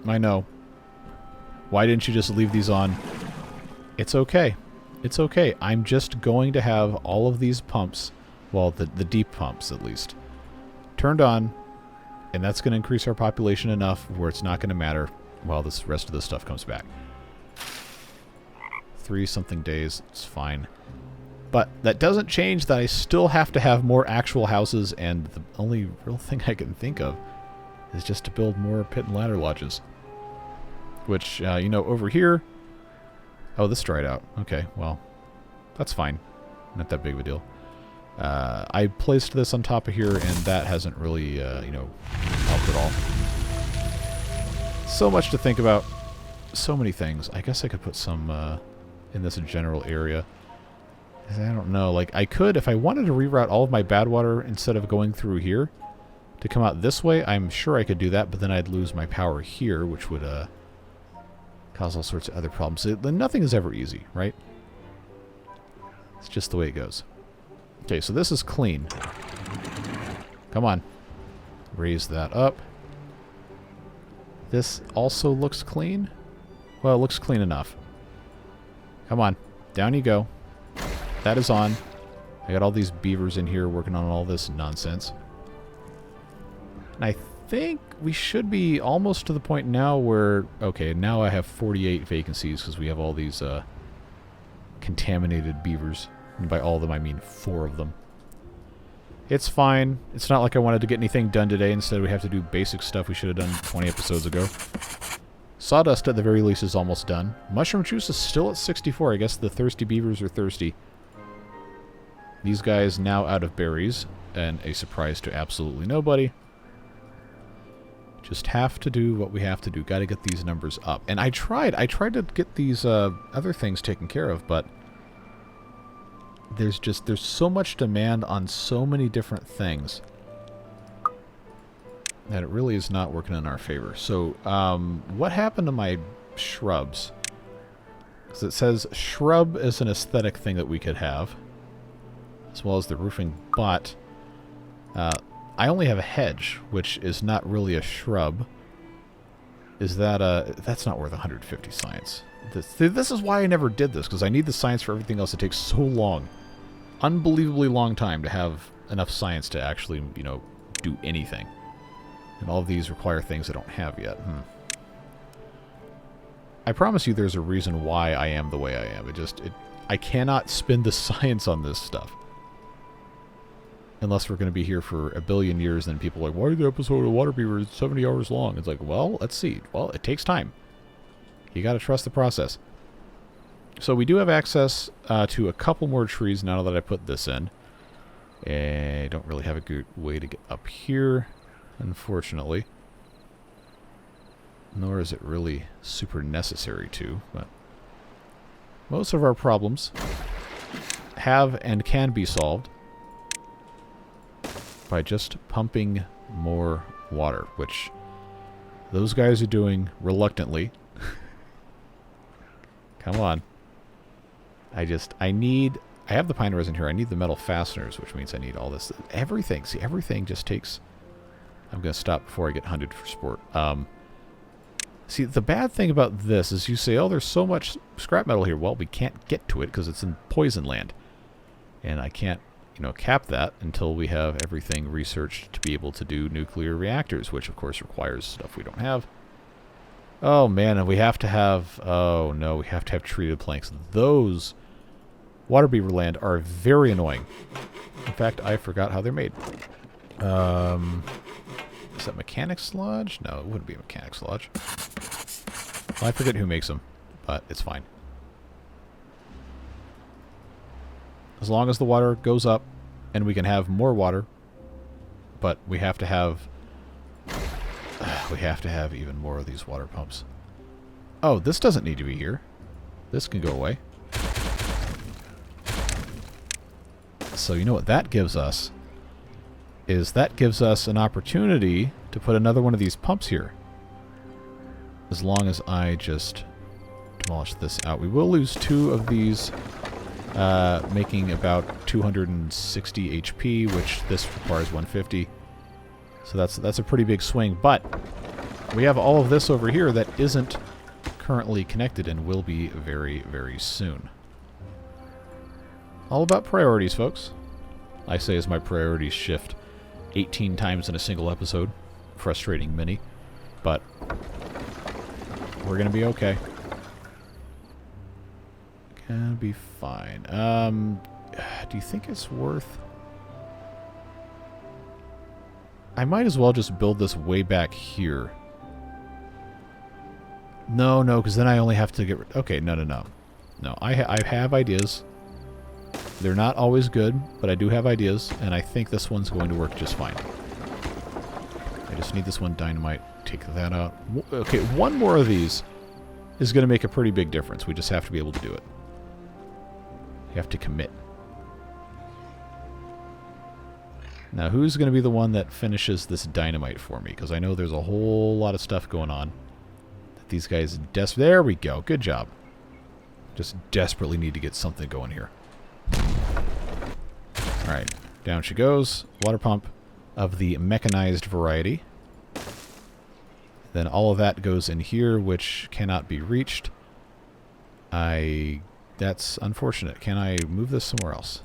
Why didn't you just leave these on? It's okay. It's okay. I'm just going to have all of these pumps, well, the deep pumps at least, turned on, and that's going to increase our population enough where it's not going to matter while this rest of this stuff comes back. 3-something days, it's fine. But that doesn't change that I still have to have more actual houses, and the only real thing I can think of is just to build more pit and ladder lodges. Which, you know, over here... Oh, this dried out. Okay, well, that's fine. Not that big of a deal. I placed this on top of here, and that hasn't really, you know, helped at all. So much to think about. So many things. I guess I could put some in this general area. I don't know. Like, I could, if I wanted to reroute all of my bad water instead of going through here to come out this way, I'm sure I could do that, but then I'd lose my power here, which would cause all sorts of other problems. Nothing is ever easy, right? It's just the way it goes. Okay, so this is clean. Come on. Raise that up. This also looks clean. Well, it looks clean enough. Come on. Down you go. That is on. I got all these beavers in here working on all this nonsense. And I think we should be almost to the point now where... Okay, now I have 48 vacancies because we have all these contaminated beavers. And by all of them, I mean 4 of them. It's fine. It's not like I wanted to get anything done today. Instead, we have to do basic stuff we should have done 20 episodes ago. Sawdust, at the very least, is almost done. Mushroom juice is still at 64. I guess the thirsty beavers are thirsty. These guys now out of berries. And a surprise to absolutely nobody. Just have to do what we have to do. Got to get these numbers up. And I tried to get these other things taken care of, but... There's so much demand on so many different things that it really is not working in our favor. So, what happened to my shrubs? Because it says shrub is an aesthetic thing that we could have, as well as the roofing, but I only have a hedge, which is not really a shrub. Is that that's not worth 150 science. This is why I never did this, because I need the science for everything else. It takes so long. Unbelievably long time to have enough science to actually, you know, do anything. And all of these require things I don't have yet. I promise you there's a reason why I am the way I am. I cannot spend the science on this stuff. Unless we're going to be here for a billion years, and people are like, why did the episode of Waterbeavers 70 hours long? It's like, well, let's see. Well, it takes time. You got to trust the process. So we do have access to a couple more trees now that I put this in. I don't really have a good way to get up here, unfortunately. Nor is it really super necessary to. But most of our problems have and can be solved by just pumping more water, which those guys are doing reluctantly. Come on. I have the pine resin here. I need the metal fasteners, which means I need all this. Everything. See, everything just takes... I'm going to stop before I get hunted for sport. See, the bad thing about this is you say, oh, there's so much scrap metal here. Well, we can't get to it because it's in poison land. And I can't, you know, cap that until we have everything researched to be able to do nuclear reactors, which, of course, requires stuff we don't have. Oh, man, and we have to have... Oh, no, we have to have treated planks. Those Waterbeaver land are very annoying. In fact, I forgot how they're made. Is that Mechanics Lodge? No, it wouldn't be Mechanics Lodge. Well, I forget who makes them, but it's fine. As long as the water goes up and we can have more water, but we have to have even more of these water pumps. Oh, this doesn't need to be here. This can go away. So you know what that gives us? Is that gives us an opportunity to put another one of these pumps here. As long as I just demolish this out. We will lose 2 of these, making about 260 HP, which this requires 150. So that's a pretty big swing. But we have all of this over here that isn't currently connected and will be very, very soon. All about priorities, folks. I say as my priorities shift 18 times in a single episode. Frustrating mini. But we're going to be okay. Gonna be fine. Do you think it's worth... I might as well just build this way back here. No, because then I only have to get... Okay, no. No, I have ideas. They're not always good, but I do have ideas, and I think this one's going to work just fine. I just need this one dynamite. Take that out. Okay, one more of these is going to make a pretty big difference. We just have to be able to do it. You have to commit. Now, who's going to be the one that finishes this dynamite for me? Because I know there's a whole lot of stuff going on. That these guys... There we go. Good job. Just desperately need to get something going here. Alright. Down she goes. Water pump of the mechanized variety. Then all of that goes in here, which cannot be reached. That's unfortunate. Can I move this somewhere else?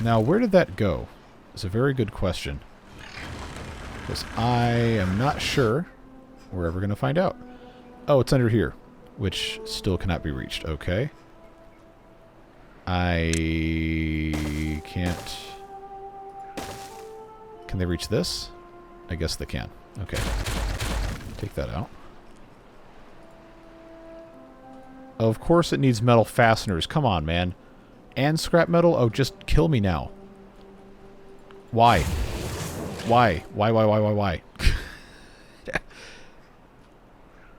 Now, where did that go? It's a very good question. Because I am not sure. We're ever going to find out. Oh, it's under here, which still cannot be reached. Okay. I can't... Can they reach this? I guess they can. Okay. Take that out. Of course it needs metal fasteners. Come on, man. And scrap metal? Oh, just kill me now. Why? Why? Why?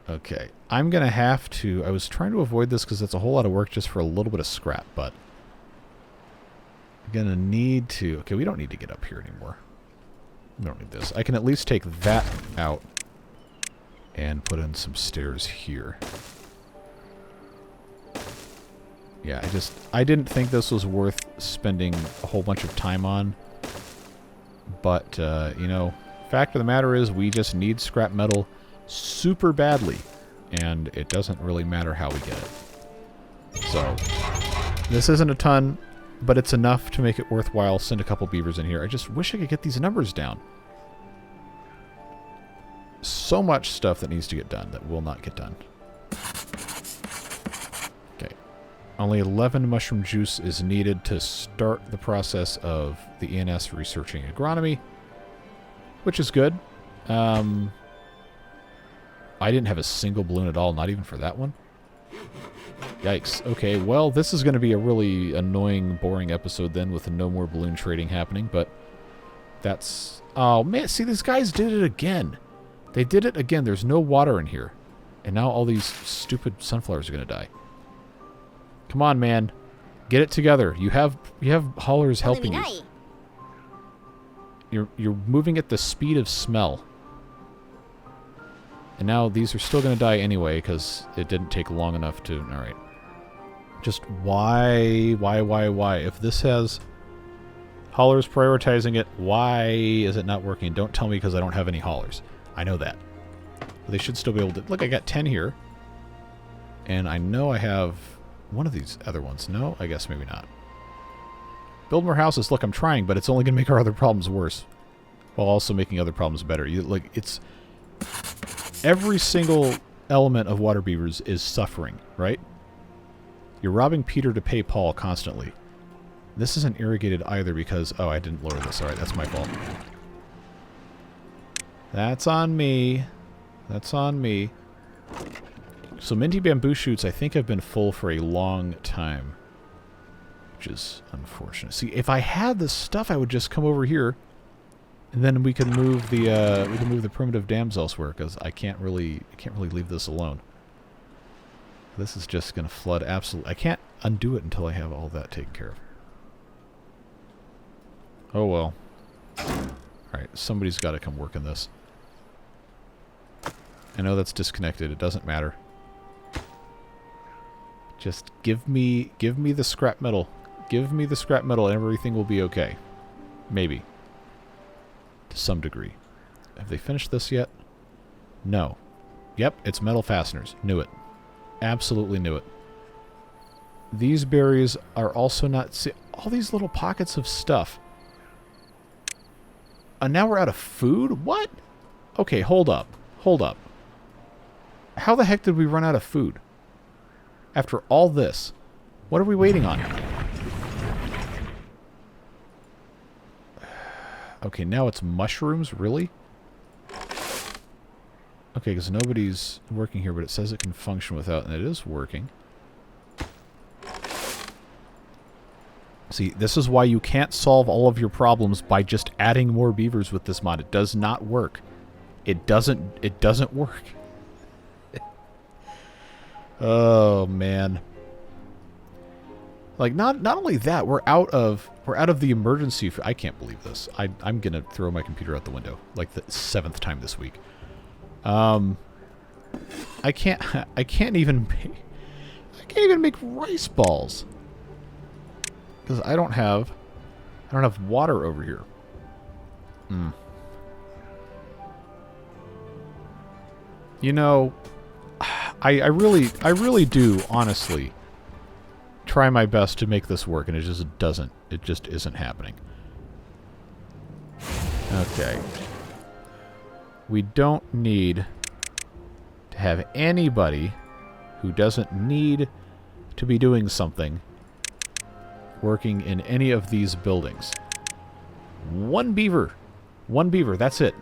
Okay. I'm going to have to... I was trying to avoid this because it's a whole lot of work just for a little bit of scrap, but... I'm going to need to... Okay, we don't need to get up here anymore. We don't need this. I can at least take that out and put in some stairs here. Yeah, I didn't think this was worth spending a whole bunch of time on. But, you know, fact of the matter is we just need scrap metal super badly. And it doesn't really matter how we get it. So, this isn't a ton, but it's enough to make it worthwhile. Send a couple beavers in here. I just wish I could get these numbers down. So much stuff that needs to get done that will not get done. Okay. Only 11 mushroom juice is needed to start the process of the ENS researching agronomy, which is good. I didn't have a single balloon at all, not even for that one. Yikes. Okay, well, this is going to be a really annoying, boring episode then with no more balloon trading happening, but that's... Oh, man, see, these guys did it again. They did it again. There's no water in here. And now all these stupid sunflowers are going to die. Come on, man. Get it together. You have haulers helping you. You're moving at the speed of smell. And now these are still going to die anyway because it didn't take long enough to... Alright. Just why? If this has haulers prioritizing it, why is it not working? Don't tell me because I don't have any haulers. I know that. But they should still be able to... Look, I got 10 here. And I know I have one of these other ones. No? I guess maybe not. Build more houses. Look, I'm trying, but it's only going to make our other problems worse. While also making other problems better. It's... Every single element of Waterbeavers is suffering, right? You're robbing Peter to pay Paul constantly. This isn't irrigated either because... Oh, I didn't lower this. Alright, that's my fault. That's on me. That's on me. So minty bamboo shoots I think have been full for a long time. Which is unfortunate. See, if I had this stuff, I would just come over here, and then we can move the primitive dams elsewhere, because I can't really leave this alone. This is just going to flood absolutely. I can't undo it until I have all that taken care of. Oh well. Alright, somebody's got to come work in this. I know that's disconnected. It doesn't matter. Just give me the scrap metal. Give me the scrap metal and everything will be okay. Maybe. To some degree. Have they finished this yet? No. Yep, it's metal fasteners. Knew it. Absolutely knew it. These berries are also not... See, all these little pockets of stuff. And now we're out of food? What? Okay, hold up. Hold up. How the heck did we run out of food? After all this. What are we waiting on? Okay, now it's mushrooms? Really? Okay, because nobody's working here, but it says it can function without, and it is working. See, this is why you can't solve all of your problems by just adding more beavers with this mod. It does not work. It doesn't work. Oh, man. Like, not only that, we're out of the emergency. I can't believe this. I'm gonna throw my computer out the window like the 7th time this week. I can't even make rice balls because I don't have water over here. You know, I really do honestly try my best to make this work, and it just isn't happening. Okay. We don't need to have anybody who doesn't need to be doing something working in any of these buildings. One beaver, that's it.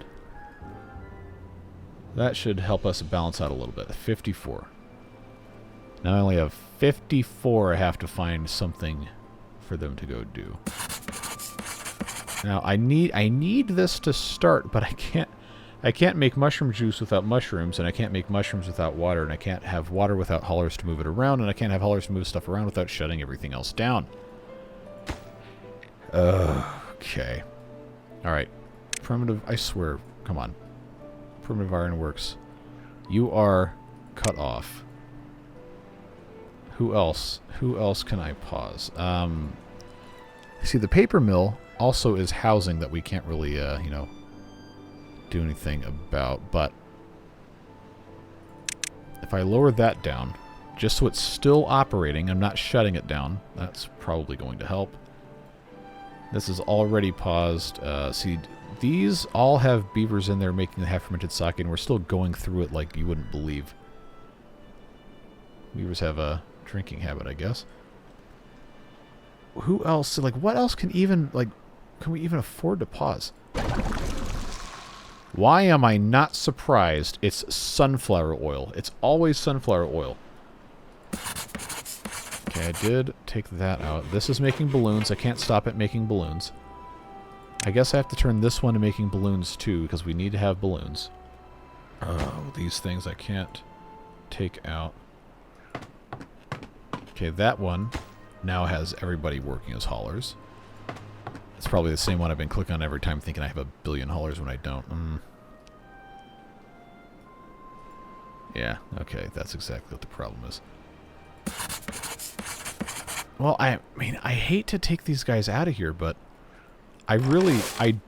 That should help us balance out a little bit. 54. Now I only have 54 I have to find something for them to go do. Now I need this to start, but I can't make mushroom juice without mushrooms, and I can't make mushrooms without water, and I can't have water without haulers to move it around, and I can't have haulers to move stuff around without shutting everything else down. Okay. Alright. Primitive, I swear, come on. Primitive Ironworks. You are cut off. Who else? Who else can I pause? See, the paper mill also is housing that we can't really, you know, do anything about. But if I lower that down, just so it's still operating, I'm not shutting it down, that's probably going to help. This is already paused. See, these all have beavers in there making the half-fermented sake, and we're still going through it like you wouldn't believe. Beavers have a drinking habit, I guess. Who else? Like, what else can even, like, can we even afford to pause? Why am I not surprised it's sunflower oil? It's always sunflower oil. Okay, I did take that out. This is making balloons. I can't stop it making balloons. I guess I have to turn this one to making balloons too, because we need to have balloons. Oh, these things I can't take out. Okay, that one now has everybody working as haulers. It's probably the same one I've been clicking on every time thinking I have a billion haulers when I don't. Yeah, okay, that's exactly what the problem is. Well, I mean, I hate to take these guys out of here, but I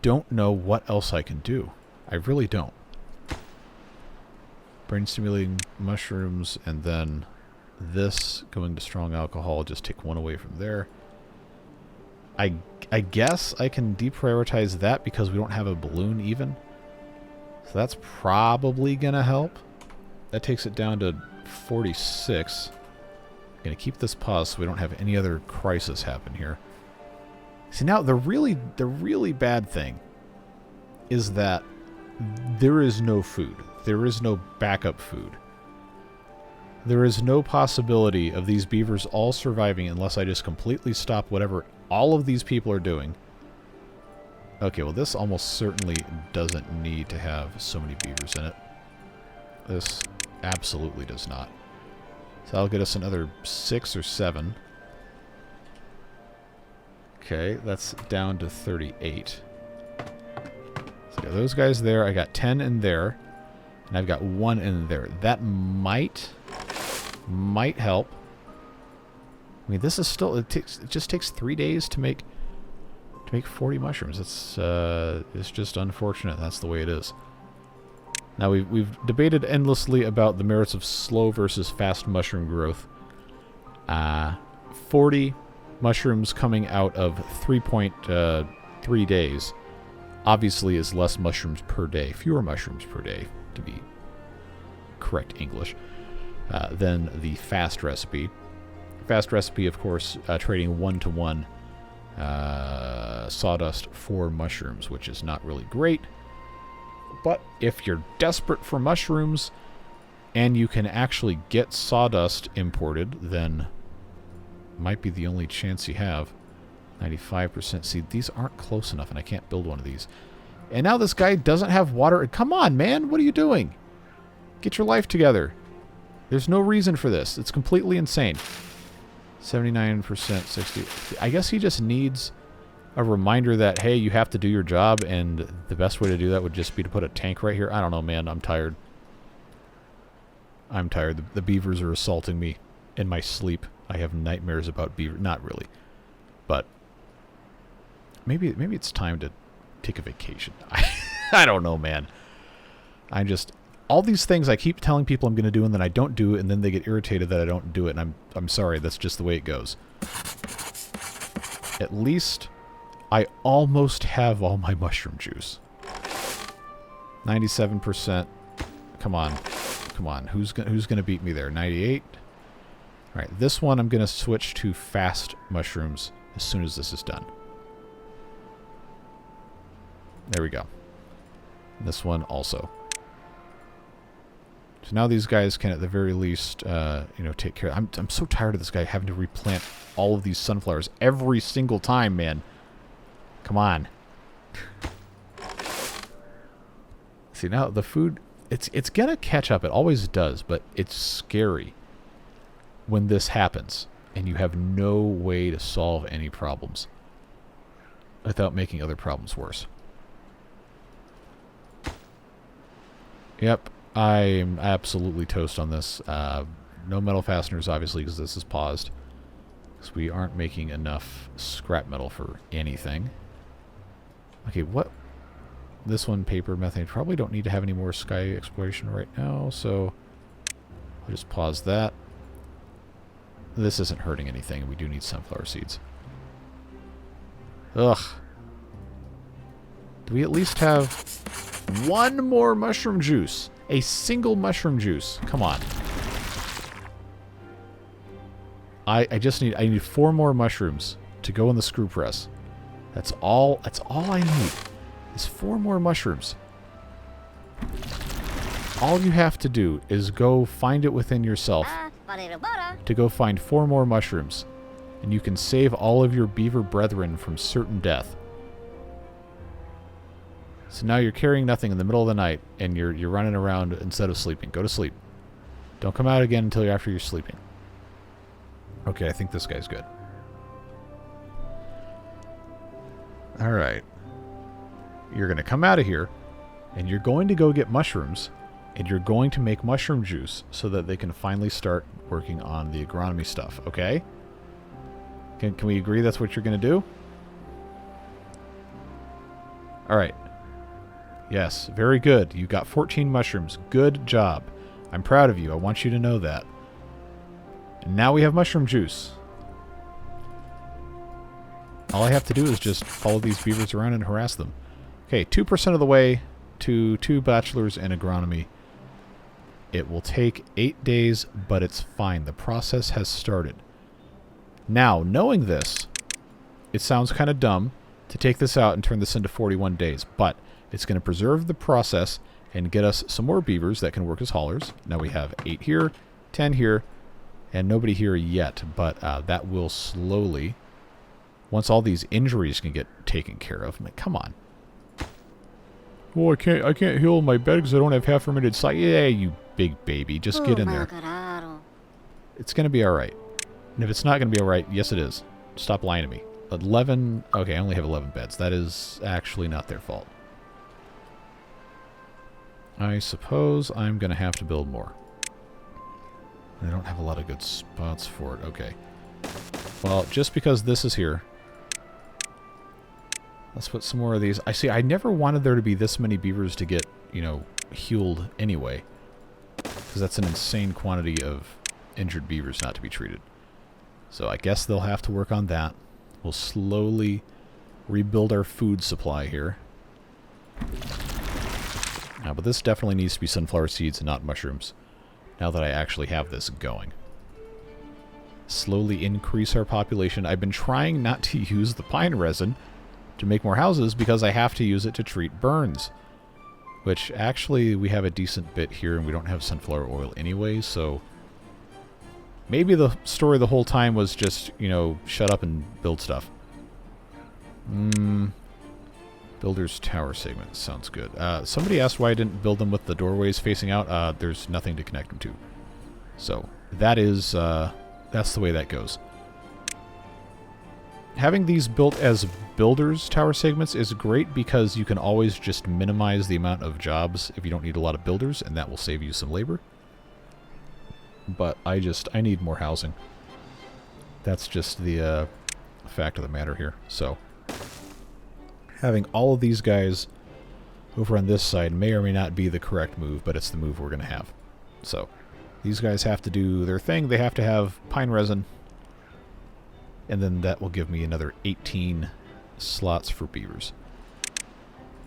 don't know what else I can do. I really don't. Brain stimulating mushrooms, and then this going to strong alcohol, just take one away from there. I guess I can deprioritize that because we don't have a balloon even. So that's probably going to help. That takes it down to 46. Going to keep this paused so we don't have any other crisis happen here. See, now the really bad thing is that there is no food. There is no backup food. There is no possibility of these beavers all surviving unless I just completely stop whatever all of these people are doing. Okay, well this almost certainly doesn't need to have so many beavers in it. This absolutely does not. So that'll get us another 6 or 7. Okay, that's down to 38. So got those guys there. I got 10 in there. And I've got 1 in there. That might help. I mean, this is still... It just takes 3 days to make 40 mushrooms. It's just unfortunate. That's the way it is. Now, we've debated endlessly about the merits of slow versus fast mushroom growth. 40 mushrooms coming out of 3.3 days obviously is less mushrooms per day, fewer mushrooms per day, to be correct English, than the fast recipe. Fast recipe, of course, trading 1-to-1 sawdust for mushrooms, which is not really great. But if you're desperate for mushrooms and you can actually get sawdust imported, then might be the only chance you have. 95%. See, these aren't close enough, and I can't build one of these. And now this guy doesn't have water. Come on, man. What are you doing? Get your life together. There's no reason for this. It's completely insane. 79%, 60. I guess he just needs a reminder that, hey, you have to do your job, and the best way to do that would just be to put a tank right here. I don't know, man. I'm tired. I'm tired. The beavers are assaulting me in my sleep. I have nightmares about beavers. Not really. But maybe it's time to take a vacation. I don't know, man. I just... All these things I keep telling people I'm going to do, and then I don't do it, and then they get irritated that I don't do it, and I'm sorry. That's just the way it goes. At least I almost have all my mushroom juice. 97%. Come on. Come on. Who's gonna beat me there? 98? All right, this one I'm going to switch to fast mushrooms as soon as this is done. There we go. And this one also. So now these guys can, at the very least, take care. I'm so tired of this guy having to replant all of these sunflowers every single time, man. Come on. See, now the food, it's gonna catch up. It always does, but it's scary when this happens and you have no way to solve any problems without making other problems worse. Yep. I'm absolutely toast on this. No metal fasteners, obviously, because this is paused. Because we aren't making enough scrap metal for anything. Okay, what? This one, paper, methane. Probably don't need to have any more sky exploration right now, so I'll just pause that. This isn't hurting anything. We do need sunflower seeds. Ugh. Do we at least have one more mushroom juice? A single mushroom juice. Come on. I need 4 more mushrooms to go in the screw press. That's all I need. Is 4 more mushrooms. All you have to do is go find it within yourself to go find 4 more mushrooms, and you can save all of your beaver brethren from certain death. So now you're carrying nothing in the middle of the night, and you're running around instead of sleeping. Go to sleep. Don't come out again until after you're sleeping. Okay, I think this guy's good. Alright. You're going to come out of here, and you're going to go get mushrooms, and you're going to make mushroom juice so that they can finally start working on the agronomy stuff, okay? Can we agree that's what you're going to do? Alright. Yes, very good. You got 14 mushrooms. Good job. I'm proud of you. I want you to know that. And now we have mushroom juice. All I have to do is just follow these beavers around and harass them. Okay, 2% of the way to 2 bachelors in agronomy. It will take 8 days, but it's fine. The process has started. Now, knowing this, it sounds kind of dumb to take this out and turn this into 41 days, but it's going to preserve the process and get us some more beavers that can work as haulers. Now we have 8 here, 10 here, and nobody here yet, but that will slowly, once all these injuries can get taken care of. I mean, come on. Oh, I can't heal my bed because I don't have half fermented side. Yeah, you big baby, just get in there. It's going to be all right. And if it's not going to be all right, yes it is. Stop lying to me. 11, okay, I only have 11 beds. That is actually not their fault. I suppose I'm going to have to build more. I don't have a lot of good spots for it. Okay. Well, just because this is here, let's put some more of these. I see, I never wanted there to be this many beavers to get, you know, healed anyway. Because that's an insane quantity of injured beavers not to be treated. So I guess they'll have to work on that. We'll slowly rebuild our food supply here. But this definitely needs to be sunflower seeds and not mushrooms, now that I actually have this going. Slowly increase our population. I've been trying not to use the pine resin to make more houses because I have to use it to treat burns. Which, actually, we have a decent bit here and we don't have sunflower oil anyway, so maybe the story the whole time was just, you know, shut up and build stuff. Builder's tower segment. Sounds good. Somebody asked why I didn't build them with the doorways facing out. There's nothing to connect them to. So, that is, that's the way that goes. Having these built as builder's tower segments is great because you can always just minimize the amount of jobs if you don't need a lot of builders, and that will save you some labor. But I need more housing. That's just the fact of the matter here. So, having all of these guys over on this side may or may not be the correct move, but it's the move we're going to have. So, these guys have to do their thing. They have to have pine resin. And then that will give me another 18 slots for beavers.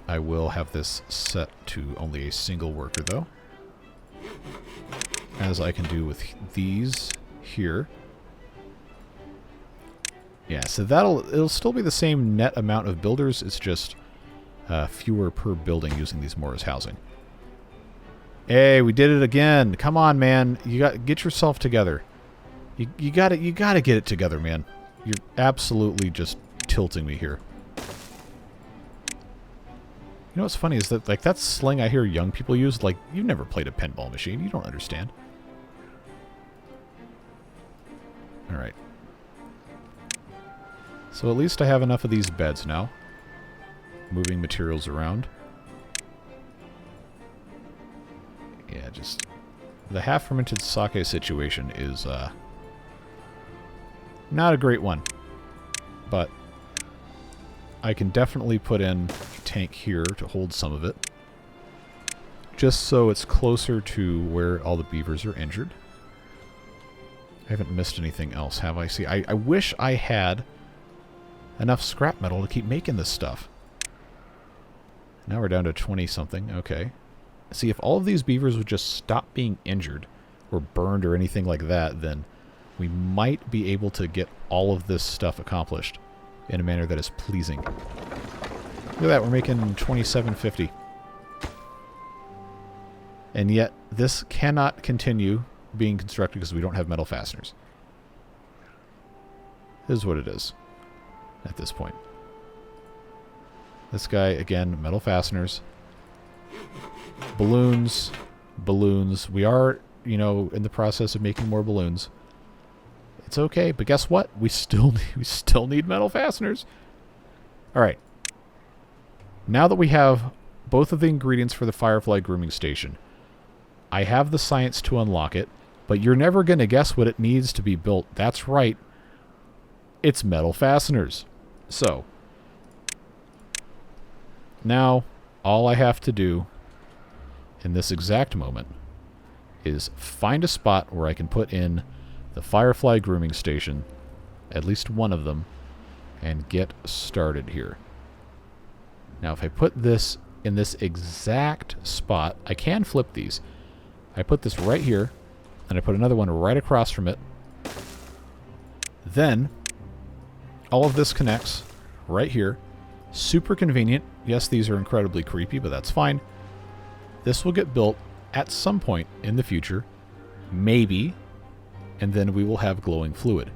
I will have this set to only a single worker, though. As I can do with these here. Yeah, so it'll still be the same net amount of builders. It's just fewer per building using these more as housing. Hey, we did it again. Come on, man. Get yourself together. You gotta get it together, man. You're absolutely just tilting me here. You know what's funny is that, like, that sling I hear young people use, like, you've never played a pinball machine. You don't understand. Alright. So at least I have enough of these beds now. Moving materials around. Yeah, just... the half-fermented sake situation is, not a great one. But I can definitely put in a tank here to hold some of it. Just so it's closer to where all the beavers are injured. I haven't missed anything else, have I? See, I wish I had enough scrap metal to keep making this stuff. Now we're down to 20-something. Okay. See, if all of these beavers would just stop being injured or burned or anything like that, then we might be able to get all of this stuff accomplished in a manner that is pleasing. Look at that, we're making $27.50. And yet, this cannot continue being constructed because we don't have metal fasteners. This is what it is at this point. This guy, again, metal fasteners. Balloons. Balloons. We are, you know, in the process of making more balloons. It's okay, but guess what? We still need metal fasteners. Alright. Now that we have both of the ingredients for the Firefly grooming station, I have the science to unlock it, but you're never going to guess what it needs to be built. That's right. It's metal fasteners. So, now, all I have to do in this exact moment is find a spot where I can put in the Firefly grooming station, at least one of them, and get started here. Now, if I put this in this exact spot. I can flip these. I put this right here, and I put another one right across from it. Then, all of this connects right here. Super convenient. Yes, these are incredibly creepy, but that's fine. This will get built at some point in the future. Maybe. And then we will have glowing fluid.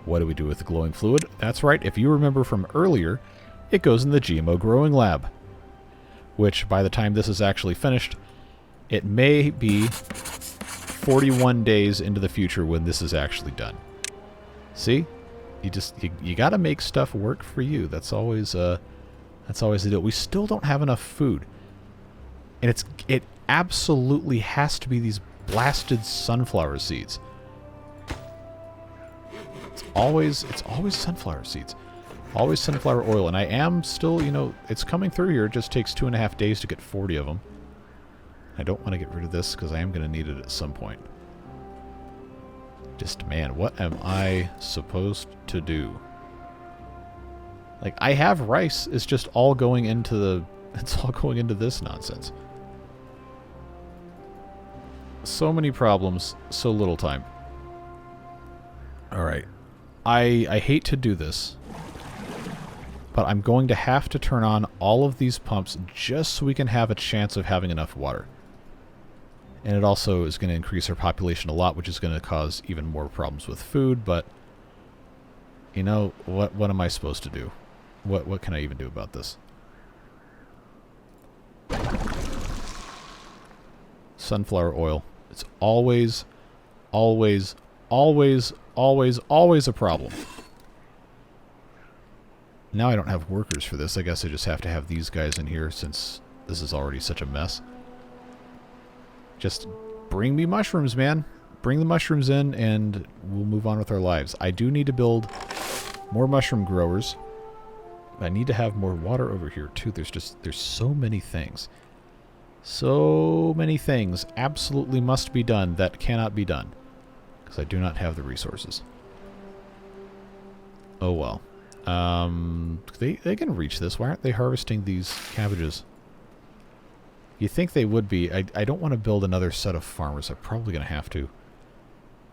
What do we do with the glowing fluid? That's right. If you remember from earlier, it goes in the GMO growing lab. Which, by the time this is actually finished, it may be 41 days into the future when this is actually done. See? You got to make stuff work for you. That's always the deal. We still don't have enough food. And it absolutely has to be these blasted sunflower seeds. It's always sunflower seeds. Always sunflower oil. And I am still, it's coming through here. It just takes 2.5 days to get 40 of them. I don't want to get rid of this because I am going to need it at some point. Just, man, what am I supposed to do? Like, I have rice. It's just all going into this nonsense. So many problems, so little time. Alright. I hate to do this, but I'm going to have to turn on all of these pumps just so we can have a chance of having enough water. And it also is going to increase our population a lot, which is going to cause even more problems with food, but what am I supposed to do? What can I even do about this? Sunflower oil. It's always a problem. Now I don't have workers for this. I guess I just have to have these guys in here since this is already such a mess. Just bring me mushrooms, man. Bring the mushrooms in and we'll move on with our lives. I do need to build more mushroom growers. I need to have more water over here too. There's so many things. So many things absolutely must be done that cannot be done. Because I do not have the resources. Oh well. They can reach this. Why aren't they harvesting these cabbages? You think they would be. I don't want to build another set of farmers. I'm probably going to have to.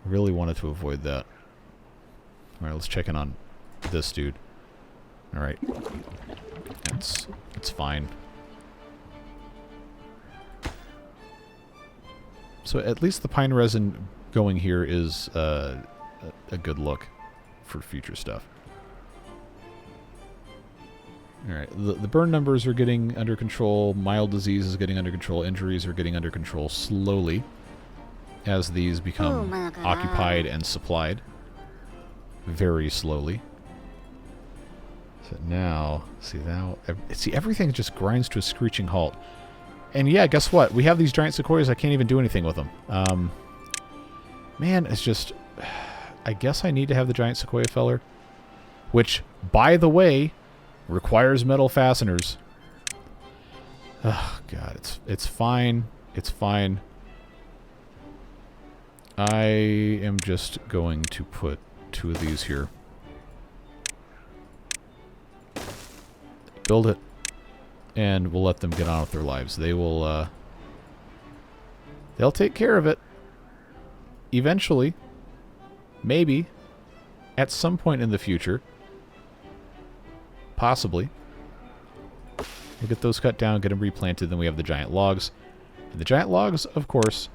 Really wanted to avoid that. Alright, let's check in on this dude. Alright. It's fine. So at least the pine resin going here is a good look for future stuff. Alright, the burn numbers are getting under control, mild disease is getting under control, injuries are getting under control slowly as these become occupied and supplied. Very slowly. So now, see everything just grinds to a screeching halt. And yeah, guess what? We have these giant sequoias, I can't even do anything with them. Man, it's just... I guess I need to have the giant sequoia feller. Which, by the way... requires metal fasteners. Oh, God. It's fine. It's fine. I am just going to put 2 of these here. Build it. And we'll let them get on with their lives. They will, they'll take care of it. Eventually. Maybe. At some point in the future. Possibly. We'll get those cut down, get them replanted, then we have the giant logs. And the giant logs, of course,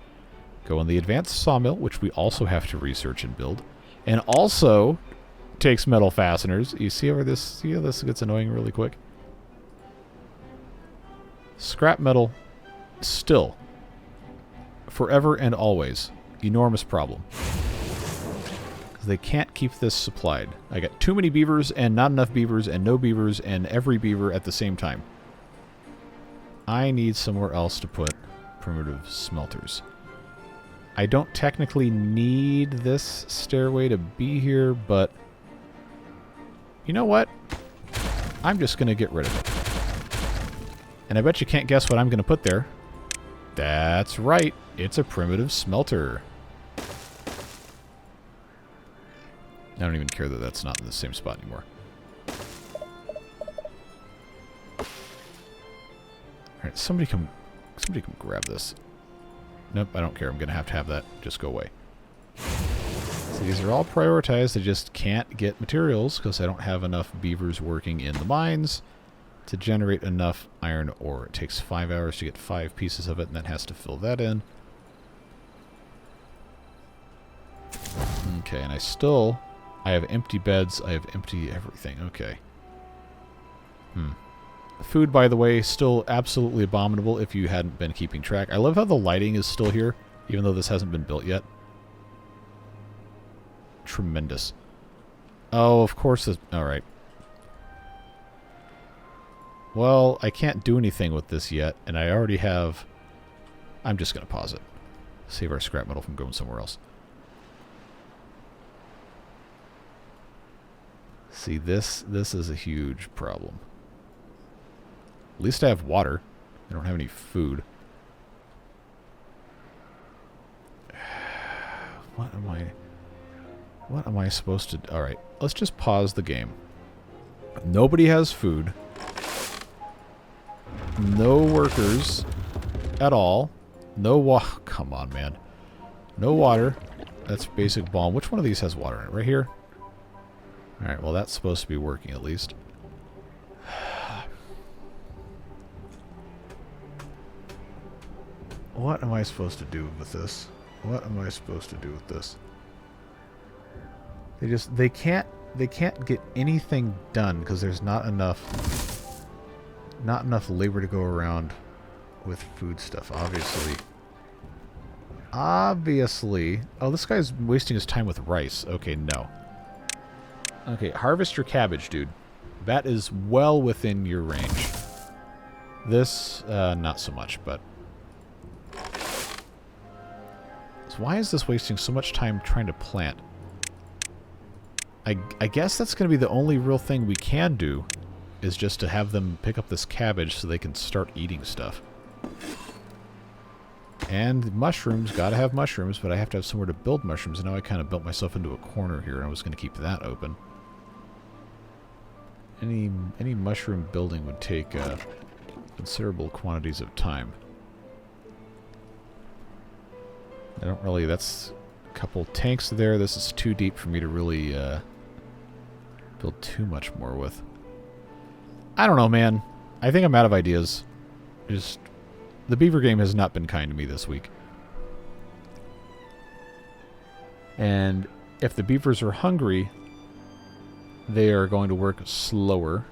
go in the advanced sawmill, which we also have to research and build. And also takes metal fasteners. You see how this gets annoying really quick? Scrap metal, still, forever and always, enormous problem. They can't keep this supplied. I got too many beavers and not enough beavers and no beavers and every beaver at the same time. I need somewhere else to put primitive smelters. I don't technically need this stairway to be here, but you know what? I'm just going to get rid of it. And I bet you can't guess what I'm going to put there. That's right. It's a primitive smelter. I don't even care that that's not in the same spot anymore. Alright, somebody come grab this. Nope, I don't care. I'm going to have that just go away. So these are all prioritized. I just can't get materials because I don't have enough beavers working in the mines to generate enough iron ore. It takes 5 hours to get 5 pieces of it, and then has to fill that in. Okay, and I have empty beds. I have empty everything. Okay. Food, by the way, still absolutely abominable if you hadn't been keeping track. I love how the lighting is still here, even though this hasn't been built yet. Tremendous. Oh, of course. Alright. Well, I can't do anything with this yet, and I already have... I'm just going to pause it. Save our scrap metal from going somewhere else. See, this is a huge problem. At least I have water. I don't have any food. What am I supposed to... Alright, let's just pause the game. Nobody has food. No workers at all. Come on, man. No water. That's basic balm. Which one of these has water in it? Right here? Alright, well that's supposed to be working at least. What am I supposed to do with this? What am I supposed to do with this? They can't get anything done because there's not enough labor to go around with food stuff, obviously. Oh, this guy's wasting his time with rice. Okay, no. Okay, harvest your cabbage, dude. That is well within your range. This, not so much, but... So why is this wasting so much time trying to plant? I guess that's going to be the only real thing we can do, is just to have them pick up this cabbage so they can start eating stuff. And mushrooms, gotta have mushrooms, but I have to have somewhere to build mushrooms, and now I kind of built myself into a corner here, and I was going to keep that open. Any mushroom building would take considerable quantities of time. I don't really... That's a couple tanks there. This is too deep for me to really build too much more with. I don't know, man. I think I'm out of ideas. Just... The beaver game has not been kind to me this week. And if the beavers are hungry, they are going to work slower.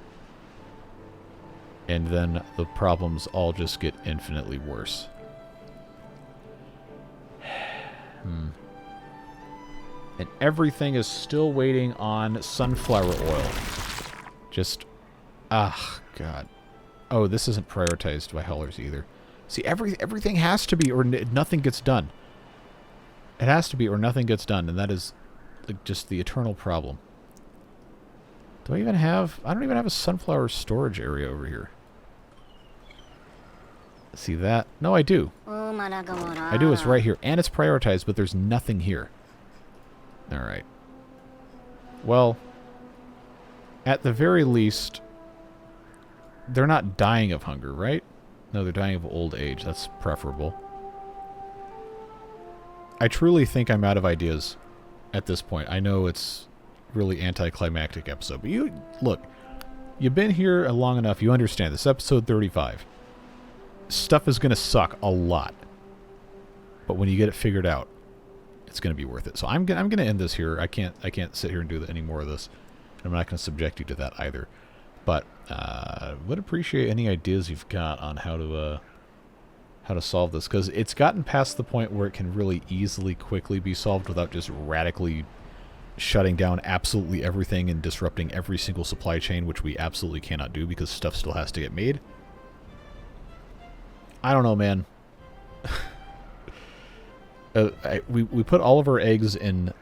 And then the problems all just get infinitely worse. And everything is still waiting on sunflower oil. Just... God. Oh, this isn't prioritized by haulers either. See, everything has to be, or nothing gets done. It has to be, or nothing gets done, and that is like, just the eternal problem. Do I even have... I don't even have a sunflower storage area over here. See that? No, I do. I do, it's right here. And it's prioritized, but there's nothing here. Alright. Well, at the very least, they're not dying of hunger, right? No, they're dying of old age. That's preferable. I truly think I'm out of ideas at this point. I know it's really anticlimactic episode, but you... Look, you've been here long enough. You understand. This episode 35. Stuff is going to suck a lot. But when you get it figured out, it's going to be worth it. So I'm going to end this here. I can't sit here and do any more of this. I'm not going to subject you to that either. But would appreciate any ideas you've got on how to solve this, because it's gotten past the point where it can really easily, quickly be solved without just radically shutting down absolutely everything and disrupting every single supply chain, which we absolutely cannot do because stuff still has to get made. I don't know, man. We put all of our eggs in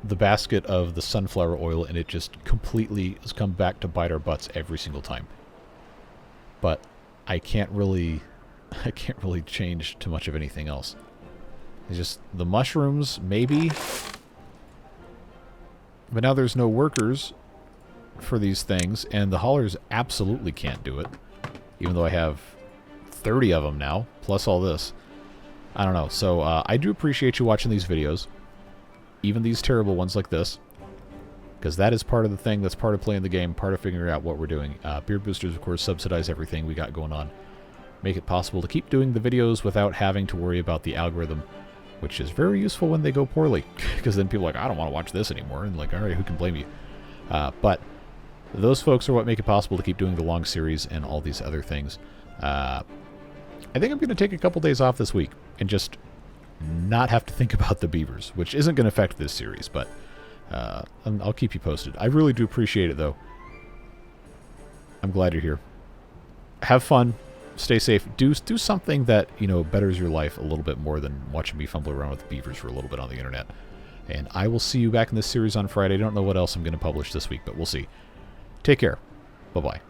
the basket of the sunflower oil, and it just completely has come back to bite our butts every single time. But I can't really change too much of anything else. It's just the mushrooms, maybe. But now there's no workers for these things, and the haulers absolutely can't do it. Even though I have 30 of them now, plus all this. I don't know. So I do appreciate you watching these videos, even these terrible ones like this, because that is part of the thing. That's part of playing the game, part of figuring out what we're doing. Beard boosters, of course, subsidize everything we got going on. Make it possible to keep doing the videos without having to worry about the algorithm, which is very useful when they go poorly, because then people are like, I don't want to watch this anymore, and like, all right, who can blame you? But those folks are what make it possible to keep doing the long series and all these other things. I think I'm going to take a couple days off this week and just not have to think about the beavers, which isn't going to affect this series, but I'll keep you posted. I really do appreciate it, though. I'm glad you're here. Have fun. Stay safe. Do something that, you know, betters your life a little bit more than watching me fumble around with beavers for a little bit on the internet. And I will see you back in this series on Friday. I don't know what else I'm going to publish this week, but we'll see. Take care. Bye-bye.